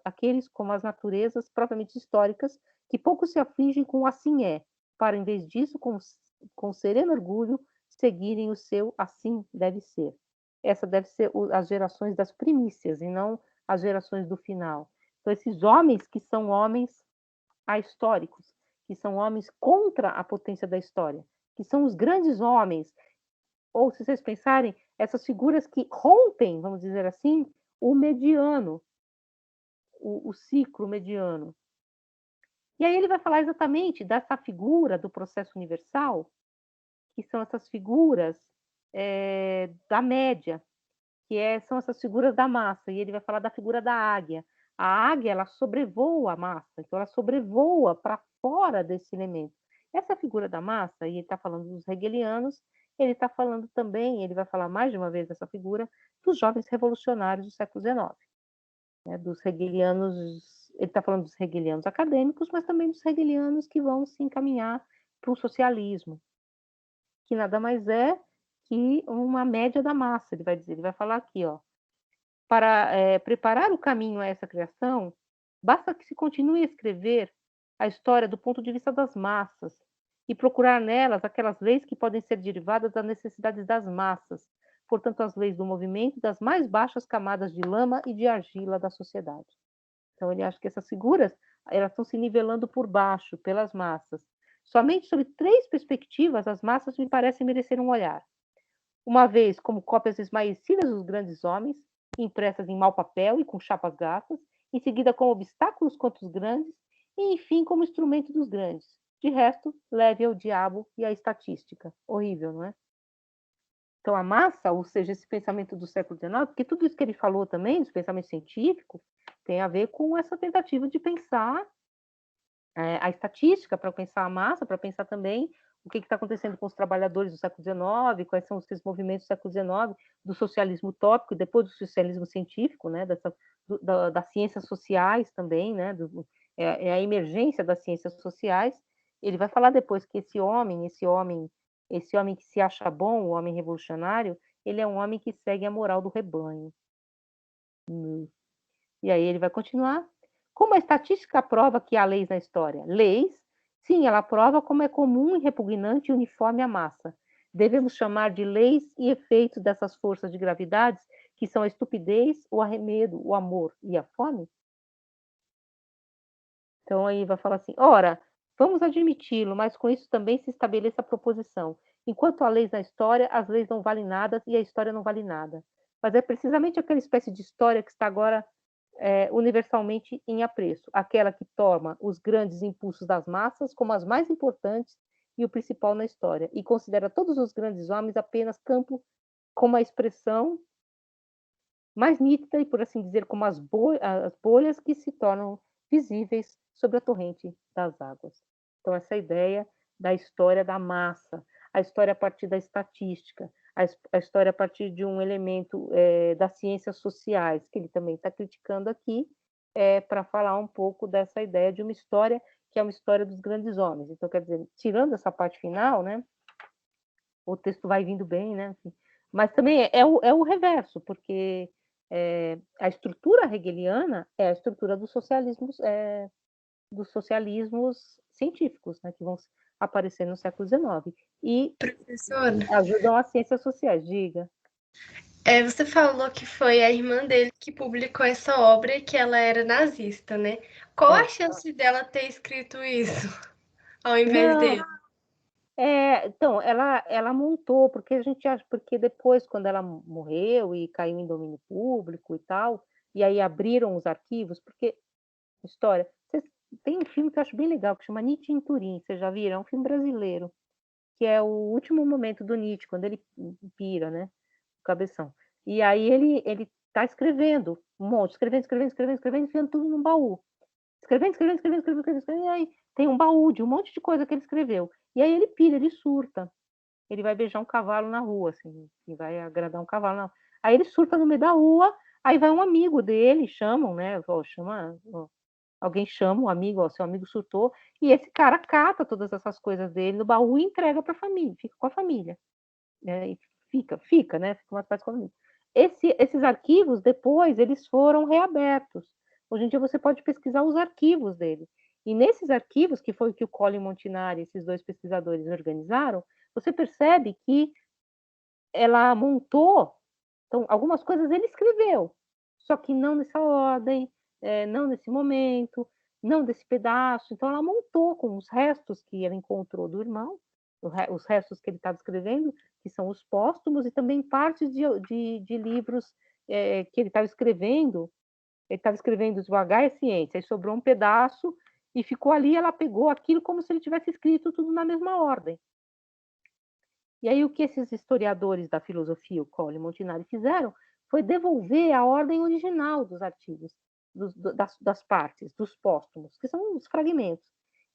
aqueles como as naturezas propriamente históricas, que pouco se afligem com o assim é, para, em vez disso, com sereno orgulho, seguirem o seu assim deve ser. Essa deve ser as gerações das primícias, e não as gerações do final. Então, esses homens que são homens ahistóricos, que são homens contra a potência da história, que são os grandes homens, ou se vocês pensarem, essas figuras que rompem, vamos dizer assim, o mediano, o ciclo mediano. E aí ele vai falar exatamente dessa figura do processo universal, que são essas figuras da média, são essas figuras da massa, e ele vai falar da figura da águia. A águia, ela sobrevoa a massa, então ela sobrevoa para fora desse elemento. Essa figura da massa, e ele está falando dos hegelianos, ele está falando também, ele vai falar mais de uma vez dessa figura, dos jovens revolucionários do século XIX, né, dos hegelianos, ele está falando dos hegelianos acadêmicos, mas também dos hegelianos que vão se encaminhar para o socialismo, que nada mais é que uma média da massa, ele vai dizer, ele vai falar aqui, ó, para preparar o caminho a essa criação, basta que se continue a escrever a história do ponto de vista das massas e procurar nelas aquelas leis que podem ser derivadas das necessidades das massas, portanto, as leis do movimento das mais baixas camadas de lama e de argila da sociedade. Então, ele acha que essas figuras elas estão se nivelando por baixo, pelas massas. Somente sobre 3 perspectivas as massas me parecem merecer um olhar. Uma vez como cópias esmaecidas dos grandes homens, impressas em mau papel e com chapas gastas, em seguida como obstáculos contra os grandes, e enfim como instrumento dos grandes. De resto, leve ao diabo e à estatística. Horrível, não é? Então, a massa, ou seja, esse pensamento do século XIX, porque tudo isso que ele falou também, esse pensamento científico, tem a ver com essa tentativa de pensar a estatística, para pensar a massa, para pensar também o que está acontecendo com os trabalhadores do século XIX, quais são esses movimentos do século XIX, do socialismo utópico, e depois do socialismo científico, né, das ciências sociais também, né, a emergência das ciências sociais. Ele vai falar depois que esse homem que se acha bom, o homem revolucionário, ele é um homem que segue a moral do rebanho. E aí ele vai continuar. Como a estatística prova que há leis na história? Leis? Sim, ela prova como é comum e repugnante e uniforme a massa. Devemos chamar de leis e efeitos dessas forças de gravidades que são a estupidez, o arremedo, o amor e a fome? Então aí vai falar assim, ora, vamos admiti-lo, mas com isso também se estabeleça a proposição. Enquanto há leis na história, as leis não valem nada e a história não vale nada. Mas é precisamente aquela espécie de história que está agora universalmente em apreço, aquela que toma os grandes impulsos das massas como as mais importantes e o principal na história, e considera todos os grandes homens apenas campo como a expressão mais nítida e, por assim dizer, como as bolhas que se tornam visíveis sobre a torrente das águas. Então, essa ideia da história da massa, a história a partir da estatística, a história a partir de um elemento das ciências sociais, que ele também está criticando aqui, para falar um pouco dessa ideia de uma história que é uma história dos grandes homens. Então, quer dizer, tirando essa parte final, né, o texto vai vindo bem, né, assim, mas também é o reverso, porque a estrutura hegeliana é a estrutura dos socialismos científicos, né, que vão aparecer no século XIX. E Professora, ajudam as ciências sociais, diga. Você falou que foi a irmã dele que publicou essa obra e que ela era nazista, né? Qual a chance dela ter escrito isso ao invés dele? Então, ela montou, porque a gente acha, porque depois, quando ela morreu e caiu em domínio público e tal, e aí abriram os arquivos, porque, história, tem um filme que eu acho bem legal, que chama Nietzsche em Turim, vocês já viram? É um filme brasileiro, que é o último momento do Nietzsche, quando ele pira, né, o cabeção. E aí ele tá escrevendo um monte, escrevendo, enfiando tudo num baú. Escrevendo, e aí tem um baú de um monte de coisa que ele escreveu. E aí ele pira, ele surta. Ele vai beijar um cavalo na rua, assim, e vai agradar um cavalo na rua. Aí ele surta no meio da rua, aí vai um amigo dele, chamam, né? Alguém chama um amigo, seu amigo surtou, e esse cara cata todas essas coisas dele no baú e entrega para a família, fica com a família. Né? E fica, né? Fica umas partes com a família. esses arquivos, depois, eles foram reabertos. Hoje em dia você pode pesquisar os arquivos dele. E nesses arquivos, que foi o que o Colin Montinari, esses dois pesquisadores, organizaram, você percebe que ela montou, então, algumas coisas ele escreveu, só que não nessa ordem, não nesse momento, não desse pedaço. Então, ela montou com os restos que ela encontrou do irmão, os restos que ele estava escrevendo, que são os póstumos, e também partes de livros que ele estava escrevendo. Ele estava escrevendo devagar, é ciência, aí sobrou um pedaço e ficou ali. Ela pegou aquilo como se ele tivesse escrito tudo na mesma ordem. E aí o que esses historiadores da filosofia, o Colin Montinari, fizeram foi devolver a ordem original dos artigos, das partes, dos póstumos, que são os fragmentos.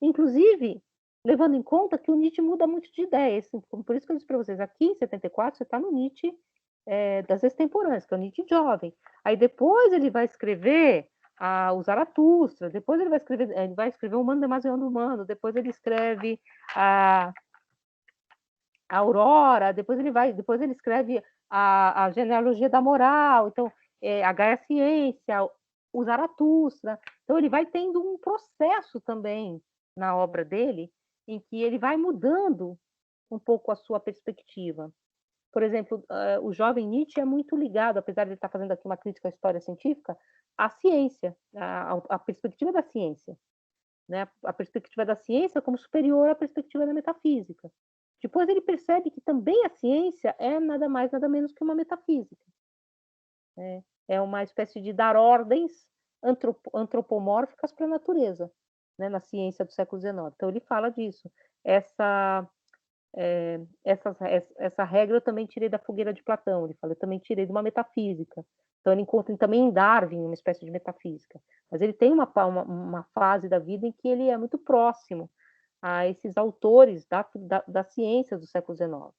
Inclusive, levando em conta que o Nietzsche muda muito de ideia. Por isso que eu disse para vocês, aqui em 74 você está no Nietzsche das extemporâneas, que é o Nietzsche jovem. Aí depois ele vai escrever o Zaratustra, depois ele vai escrever o Humano Demasiado Humano, depois ele escreve a Aurora, depois ele escreve a genealogia da moral, então a Gaia Ciência, o Zaratustra. Então ele vai tendo um processo também na obra dele, em que ele vai mudando um pouco a sua perspectiva. Por exemplo, o jovem Nietzsche é muito ligado, apesar de ele estar fazendo aqui uma crítica à história científica, à ciência, à perspectiva da ciência, né? A perspectiva da ciência como superior à perspectiva da metafísica. Depois ele percebe que também a ciência é nada mais, nada menos que uma metafísica. É uma espécie de dar ordens antropomórficas para a natureza, né, na ciência do século XIX. Então ele fala disso. Essa regra eu também tirei da fogueira de Platão. Ele fala, eu também tirei de uma metafísica. Então ele encontra também em Darwin uma espécie de metafísica. Mas ele tem uma fase da vida em que ele é muito próximo a esses autores da ciência do século XIX,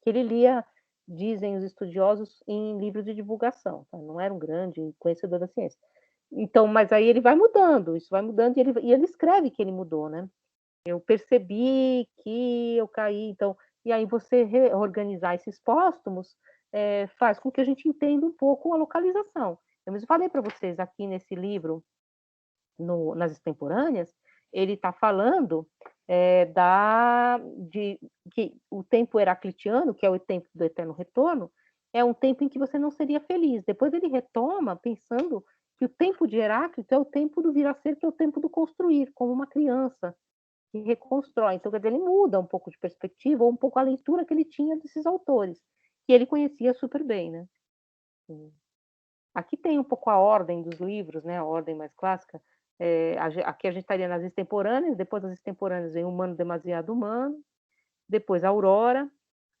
que ele lia, dizem os estudiosos, em livros de divulgação. Tá? Não era um grande conhecedor da ciência. Então, mas aí ele vai mudando, isso vai mudando, e ele escreve que ele mudou, né? Eu percebi que eu caí, então, e aí você reorganizar esses póstumos faz com que a gente entenda um pouco a localização. Eu mesmo falei para vocês aqui nesse livro, nas extemporâneas, ele está falando que o tempo heraclitiano, que é o tempo do eterno retorno, é um tempo em que você não seria feliz. Depois ele retoma pensando que o tempo de Heráclito é o tempo do vir a ser, que é o tempo do construir, como uma criança que reconstrói. Então, quer dizer, ele muda um pouco de perspectiva, ou um pouco a leitura que ele tinha desses autores, que ele conhecia super bem, né? Aqui tem um pouco a ordem dos livros, né? A ordem mais clássica. Aqui a gente estaria nas extemporâneas, depois das extemporâneas vem o Humano Demasiado Humano, depois a Aurora,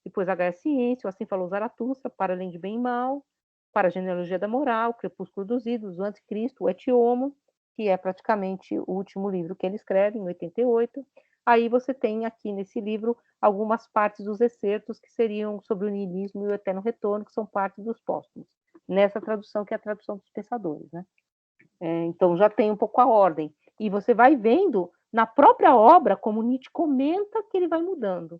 depois a Gaia Ciência, o Assim Falou Zaratustra, Para Além de Bem e Mal, Para a Genealogia da Moral, Crepúsculo dos Ídolos, o Anticristo, o Et Homo, que é praticamente o último livro que ele escreve, em 88. Aí você tem aqui nesse livro algumas partes dos excertos que seriam sobre o niilismo e o eterno retorno, que são partes dos póstumos, nessa tradução que é a tradução dos pensadores, né? Então já tem um pouco a ordem. E você vai vendo na própria obra como Nietzsche comenta que ele vai mudando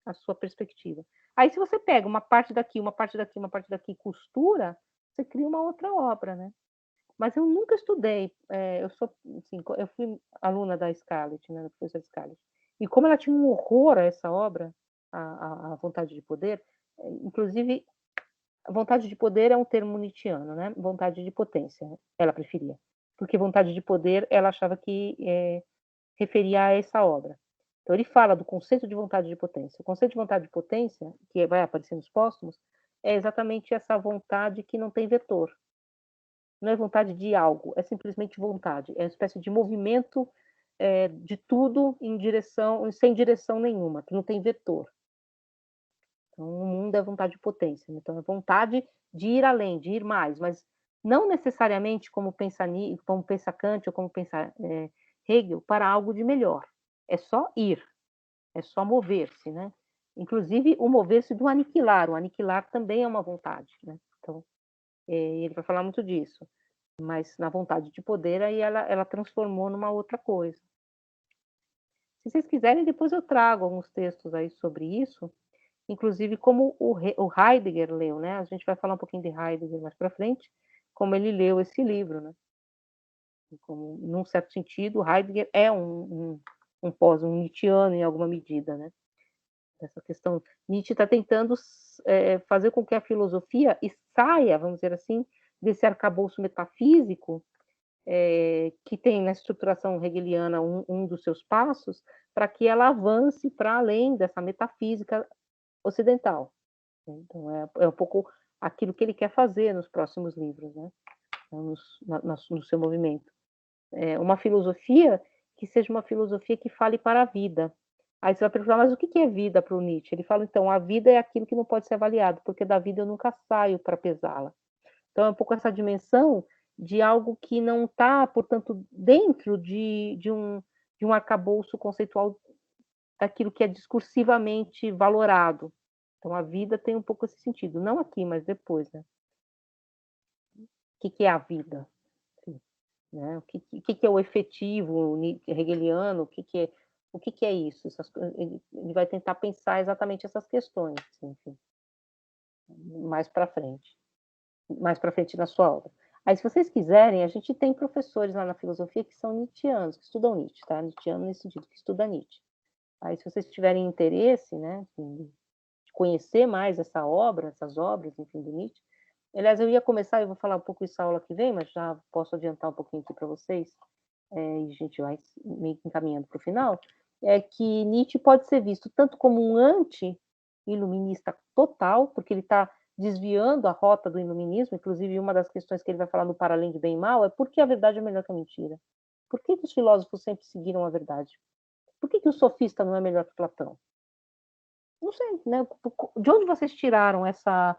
a sua perspectiva. Aí se você pega uma parte daqui, uma parte daqui, uma parte daqui e costura, você cria uma outra obra, né? Mas eu nunca estudei. Eu fui aluna da Scarlett, né, da professora Scarlett. E como ela tinha um horror a essa obra, a Vontade de Poder, inclusive vontade de poder é um termo nietzschiano, né? Vontade de potência, ela preferia. Porque vontade de poder, ela achava que referia a essa obra. Então, ele fala do conceito de vontade de potência. O conceito de vontade de potência, que vai aparecer nos póstumos, é exatamente essa vontade que não tem vetor. Não é vontade de algo, é simplesmente vontade. É uma espécie de movimento de tudo sem direção nenhuma, que não tem vetor. Então, o mundo é vontade de potência. Então, é vontade de ir além, de ir mais, mas não necessariamente como pensa Kant ou como pensa Hegel, para algo de melhor. É só ir, é só mover-se, né? Inclusive, o mover-se do aniquilar. O aniquilar também é uma vontade, né? Então, ele vai falar muito disso. Mas na vontade de poder, aí ela transformou numa outra coisa. Se vocês quiserem, depois eu trago alguns textos aí sobre isso. inclusive como o Heidegger leu, né? A gente vai falar um pouquinho de Heidegger mais para frente, como ele leu esse livro, né? Como, num certo sentido, Heidegger é um Nietzscheano em alguma medida, né? Essa questão, Nietzsche está tentando fazer com que a filosofia saia, vamos dizer assim, desse arcabouço metafísico que tem na estruturação hegeliana um dos seus passos, para que ela avance para além dessa metafísica ocidental. Então, é um pouco aquilo que ele quer fazer nos próximos livros, né? No seu movimento. Uma filosofia que seja uma filosofia que fale para a vida. Aí você vai perguntar, mas o que é vida para o Nietzsche? Ele fala, então, a vida é aquilo que não pode ser avaliado, porque da vida eu nunca saio para pesá-la. Então, é um pouco essa dimensão de algo que não está, portanto, dentro de um arcabouço conceitual daquilo que é discursivamente valorado. Então, a vida tem um pouco esse sentido. Não aqui, mas depois, né? O que é a vida? Né? O que é o efetivo hegeliano? O que é isso? Ele vai tentar pensar exatamente essas questões, enfim, mais para frente na sua obra. Aí, se vocês quiserem, a gente tem professores lá na filosofia que são nietzschianos, que estudam Nietzsche, tá? Nietzschiano nesse sentido, que estuda Nietzsche. Aí, se vocês tiverem interesse, né, de conhecer mais essas obras, enfim, do Nietzsche. Aliás, eu ia começar, eu vou falar um pouco isso na aula que vem, mas já posso adiantar um pouquinho aqui para vocês, e a gente vai meio que encaminhando para o final, é que Nietzsche pode ser visto tanto como um anti-iluminista total, porque ele está desviando a rota do iluminismo, inclusive uma das questões que ele vai falar no Para Além de Bem e Mal é por que a verdade é melhor que a mentira? Por que os filósofos sempre seguiram a verdade? Por que o sofista não é melhor que Platão? Não sei, né? De onde vocês tiraram essa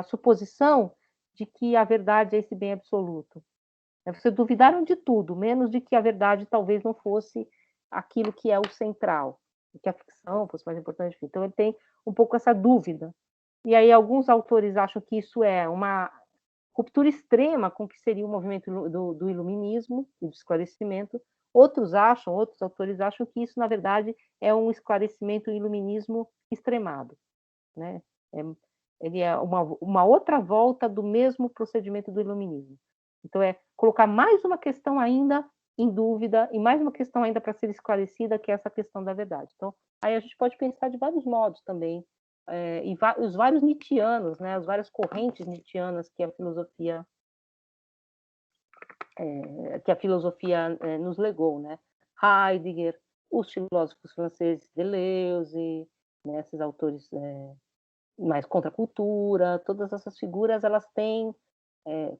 suposição de que a verdade é esse bem absoluto? Vocês duvidaram de tudo, menos de que a verdade talvez não fosse aquilo que é o central, que a ficção fosse mais importante. Então, ele tem um pouco essa dúvida. E aí, alguns autores acham que isso é uma ruptura extrema com o que seria o movimento do iluminismo e do esclarecimento. Outros autores acham que isso, na verdade, é um esclarecimento e iluminismo extremado, né? Ele é uma outra volta do mesmo procedimento do iluminismo. Então, é colocar mais uma questão ainda em dúvida e mais uma questão ainda para ser esclarecida, que é essa questão da verdade. Então, aí a gente pode pensar de vários modos também, e os vários nietzschianos, né, as várias correntes nietzschianas que a filosofia nos legou, né? Heidegger, os filósofos franceses, Deleuze, né, esses autores mais contra a cultura, todas essas figuras, elas têm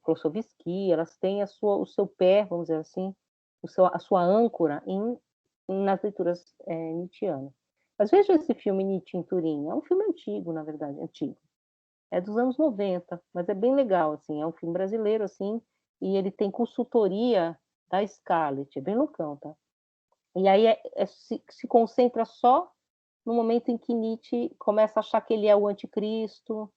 Klossowski, elas têm o seu pé, vamos dizer assim, a sua âncora nas leituras nietzschianas. Mas veja esse filme Nietzsche em Turim, é um filme antigo, na verdade, antigo. É dos anos 90, mas é bem legal, assim, é um filme brasileiro, assim, e ele tem consultoria da Scarlett, é bem loucão, tá? E aí se concentra só no momento em que Nietzsche começa a achar que ele é o anticristo,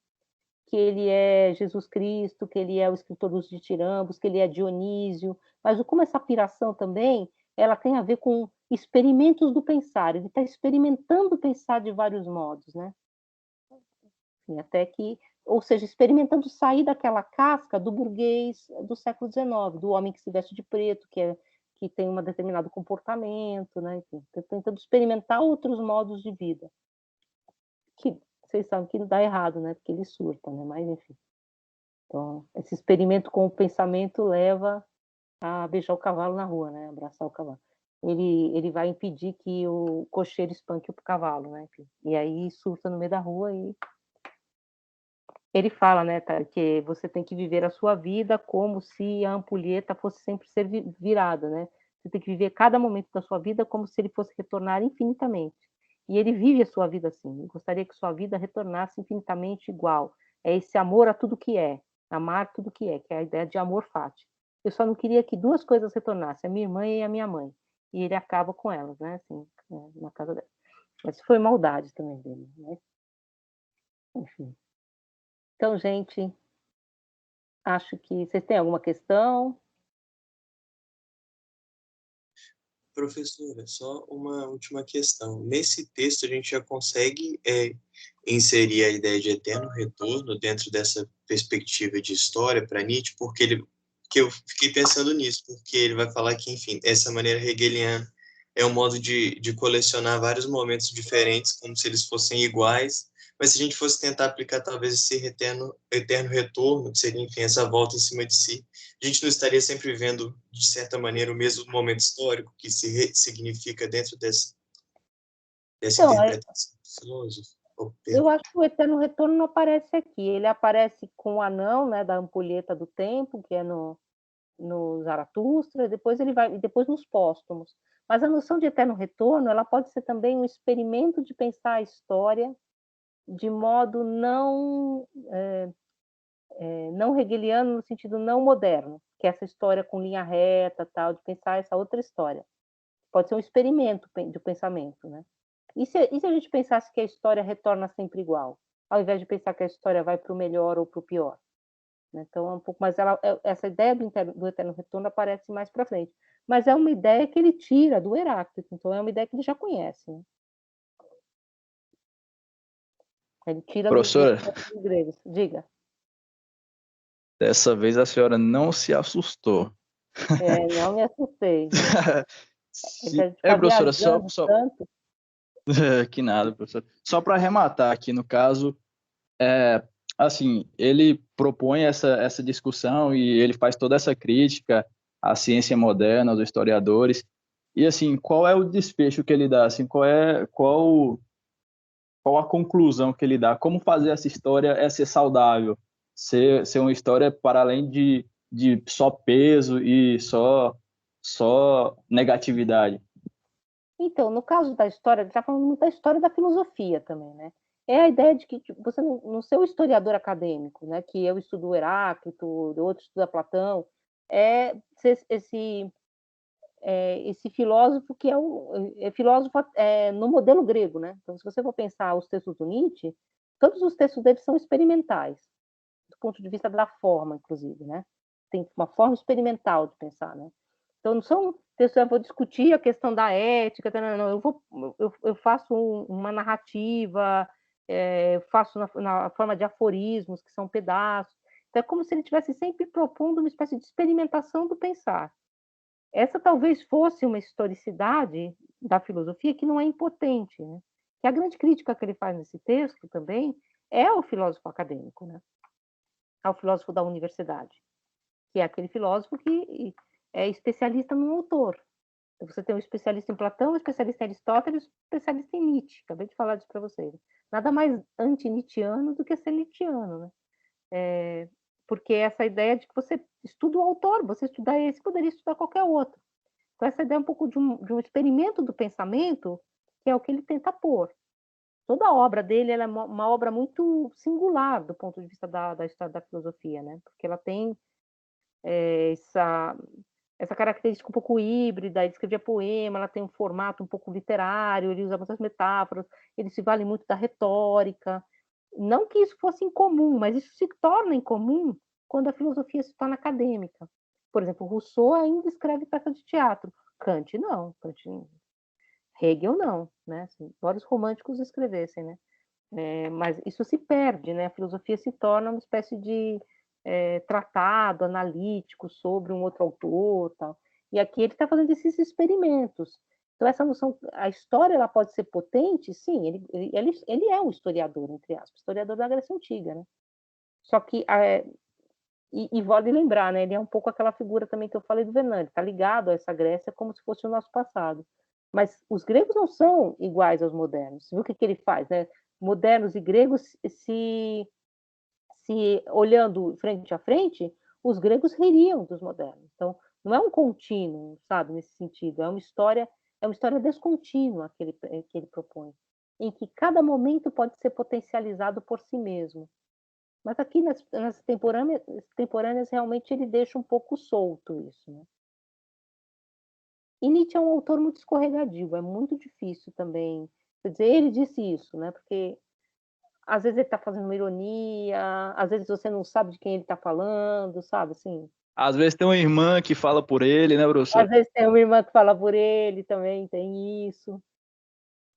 que ele é Jesus Cristo, que ele é o escritor dos ditirambos, que ele é Dionísio, mas como essa piração também, ela tem a ver com experimentos do pensar, ele está experimentando pensar de vários modos, né? Até que, ou seja, experimentando sair daquela casca do burguês do século XIX, do homem que se veste de preto, que tem um determinado comportamento, né? Enfim, tentando experimentar outros modos de vida. Que vocês sabem que não dá errado, né? Porque ele surta, né? Mas, enfim. Então, esse experimento com o pensamento leva a beijar o cavalo na rua, né? Abraçar o cavalo. Ele vai impedir que o cocheiro espanque o cavalo, né? Enfim. E aí surta no meio da rua e ele fala, né, que você tem que viver a sua vida como se a ampulheta fosse sempre ser virada, né? Você tem que viver cada momento da sua vida como se ele fosse retornar infinitamente. E ele vive a sua vida assim. Ele gostaria que sua vida retornasse infinitamente igual. É esse amor a tudo que é, amar tudo que é a ideia de amor fati. Eu só não queria que duas coisas retornassem, a minha irmã e a minha mãe. E ele acaba com elas, né, assim, na casa dela. Mas foi maldade também dele, né? Enfim. Então, gente, acho que vocês têm alguma questão? Professora, só uma última questão. Nesse texto, a gente já consegue inserir a ideia de eterno retorno dentro dessa perspectiva de história para Nietzsche, que eu fiquei pensando nisso, porque ele vai falar que, enfim, essa maneira hegeliana é um modo de colecionar vários momentos diferentes, como se eles fossem iguais, mas se a gente fosse tentar aplicar talvez esse eterno retorno, que seria, enfim, essa volta em cima de si, a gente não estaria sempre vivendo, de certa maneira, o mesmo momento histórico que se significa dentro dessa Então, interpretação do filósofo? eu acho que o eterno retorno não aparece aqui. Ele aparece com o anão, né, da ampulheta do tempo, que é no Zaratustra, depois nos póstumos. Mas a noção de eterno retorno, ela pode ser também um experimento de pensar a história de modo não hegeliano, no sentido não moderno, que é essa história com linha reta, tal, de pensar essa outra história. Pode ser um experimento de pensamento, né? E se a gente pensasse que a história retorna sempre igual, ao invés de pensar que a história vai para o melhor ou para o pior? Então, é um pouco mais essa ideia do eterno retorno aparece mais para frente. Mas é uma ideia que ele tira do Heráclito, então é uma ideia que ele já conhece. Né? Ele tira dos Professora, gregos. Diga. dessa vez a senhora não se assustou. Não me assustei. Ele está Professora, viajando tanto. Que nada, professor. Só para arrematar aqui, no caso, assim, ele propõe essa discussão e ele faz toda essa crítica à ciência moderna, aos historiadores. E, assim, qual é o desfecho que ele dá? Assim, qual a conclusão que ele dá? Como fazer essa história ser saudável? Ser uma história para além de só peso e só negatividade? Então, no caso da história, ele está falando muito da história da filosofia também, né? É a ideia de que você não ser o historiador acadêmico, né? Que eu estudo Heráclito, o outro estuda Platão, é ser esse filósofo que é filósofo no modelo grego, né? Então, se você for pensar os textos do Nietzsche, todos os textos dele são experimentais, do ponto de vista da forma, inclusive, né? Tem uma forma experimental de pensar, né? Então, não são textos, eu vou discutir a questão da ética, não, eu faço uma narrativa, faço na forma de aforismos, que são pedaços. Então, é como se ele estivesse sempre propondo uma espécie de experimentação do pensar. Essa talvez fosse uma historicidade da filosofia que não é impotente, né? Que a grande crítica que ele faz nesse texto também é ao filósofo acadêmico, né? Ao filósofo da universidade, que é aquele filósofo que é especialista no autor. Então, você tem um especialista em Platão, um especialista em Aristóteles, um especialista em Nietzsche. Acabei de falar disso para vocês. Nada mais anti-nietzschiano do que ser nietzschiano, né? Porque essa ideia de que você estuda o autor, você estudar esse, poderia estudar qualquer outro. Então, essa ideia é um pouco de um experimento do pensamento, que é o que ele tenta pôr. Toda a obra dele é uma obra muito singular do ponto de vista da história da filosofia, né? Porque ela tem essa característica um pouco híbrida, ele escrevia poema, ela tem um formato um pouco literário, ele usa muitas metáforas, ele se vale muito da retórica. Não que isso fosse incomum, mas isso se torna incomum quando a filosofia se torna acadêmica. Por exemplo, Rousseau ainda escreve peça de teatro, Kant não, Hegel não, né? Assim, vários românticos escrevessem, né? Mas isso se perde, né? A filosofia se torna uma espécie de tratado analítico sobre um outro autor, tal. E aqui ele está fazendo esses experimentos. Então essa noção, a história ela pode ser potente, sim. Ele é um historiador, entre aspas, historiador da Grécia Antiga, né? Só que e vale lembrar, né? Ele é um pouco aquela figura também que eu falei do Renan. Ele está ligado a essa Grécia como se fosse o nosso passado. Mas os gregos não são iguais aos modernos. Você viu o que ele faz, né? Modernos e gregos se olhando frente a frente, os gregos ririam dos modernos. Então, não é um contínuo, sabe, nesse sentido. É uma história descontínua que ele propõe, em que cada momento pode ser potencializado por si mesmo. Mas aqui nas temporâneas realmente ele deixa um pouco solto isso, né? E Nietzsche é um autor muito escorregadio, é muito difícil também. Quer dizer, ele disse isso, né? Porque às vezes ele está fazendo uma ironia, às vezes você não sabe de quem ele está falando, sabe? Assim, Às vezes tem uma irmã que fala por ele, né, professor? Às vezes tem uma irmã que fala por ele também, tem isso.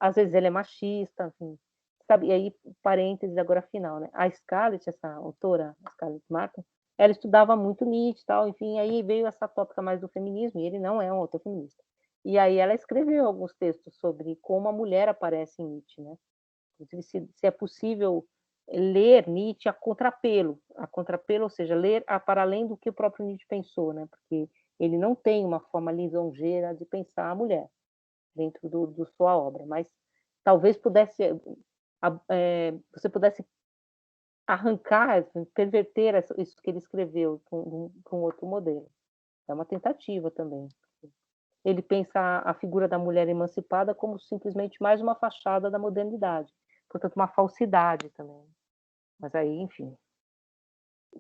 Às vezes ele é machista, enfim. Sabe? E aí, parênteses agora final, né? A Scarlett, essa autora, a Scarlett Martin, ela estudava muito Nietzsche e tal, enfim, aí veio essa tópica mais do feminismo, e ele não é um autor feminista. E aí ela escreveu alguns textos sobre como a mulher aparece em Nietzsche, né? Inclusive, se é possível ler Nietzsche a contrapelo, ou seja, ler para além do que o próprio Nietzsche pensou, né? Porque ele não tem uma forma lisonjeira de pensar a mulher dentro do sua obra, mas talvez você pudesse arrancar, perverter isso que ele escreveu com outro modelo. É uma tentativa também. Ele pensa a figura da mulher emancipada como simplesmente mais uma fachada da modernidade, portanto, uma falsidade também. Mas aí, enfim,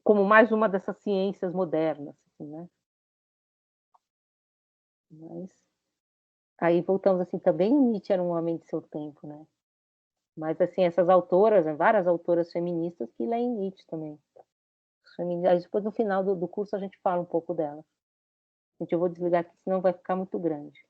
como mais uma dessas ciências modernas, assim, né? Mas aí voltamos assim, também o Nietzsche era um homem de seu tempo, né? Mas assim, essas autoras, né, várias autoras feministas que leem Nietzsche também. Aí depois no final do curso a gente fala um pouco dela. Gente, eu vou desligar aqui, senão vai ficar muito grande.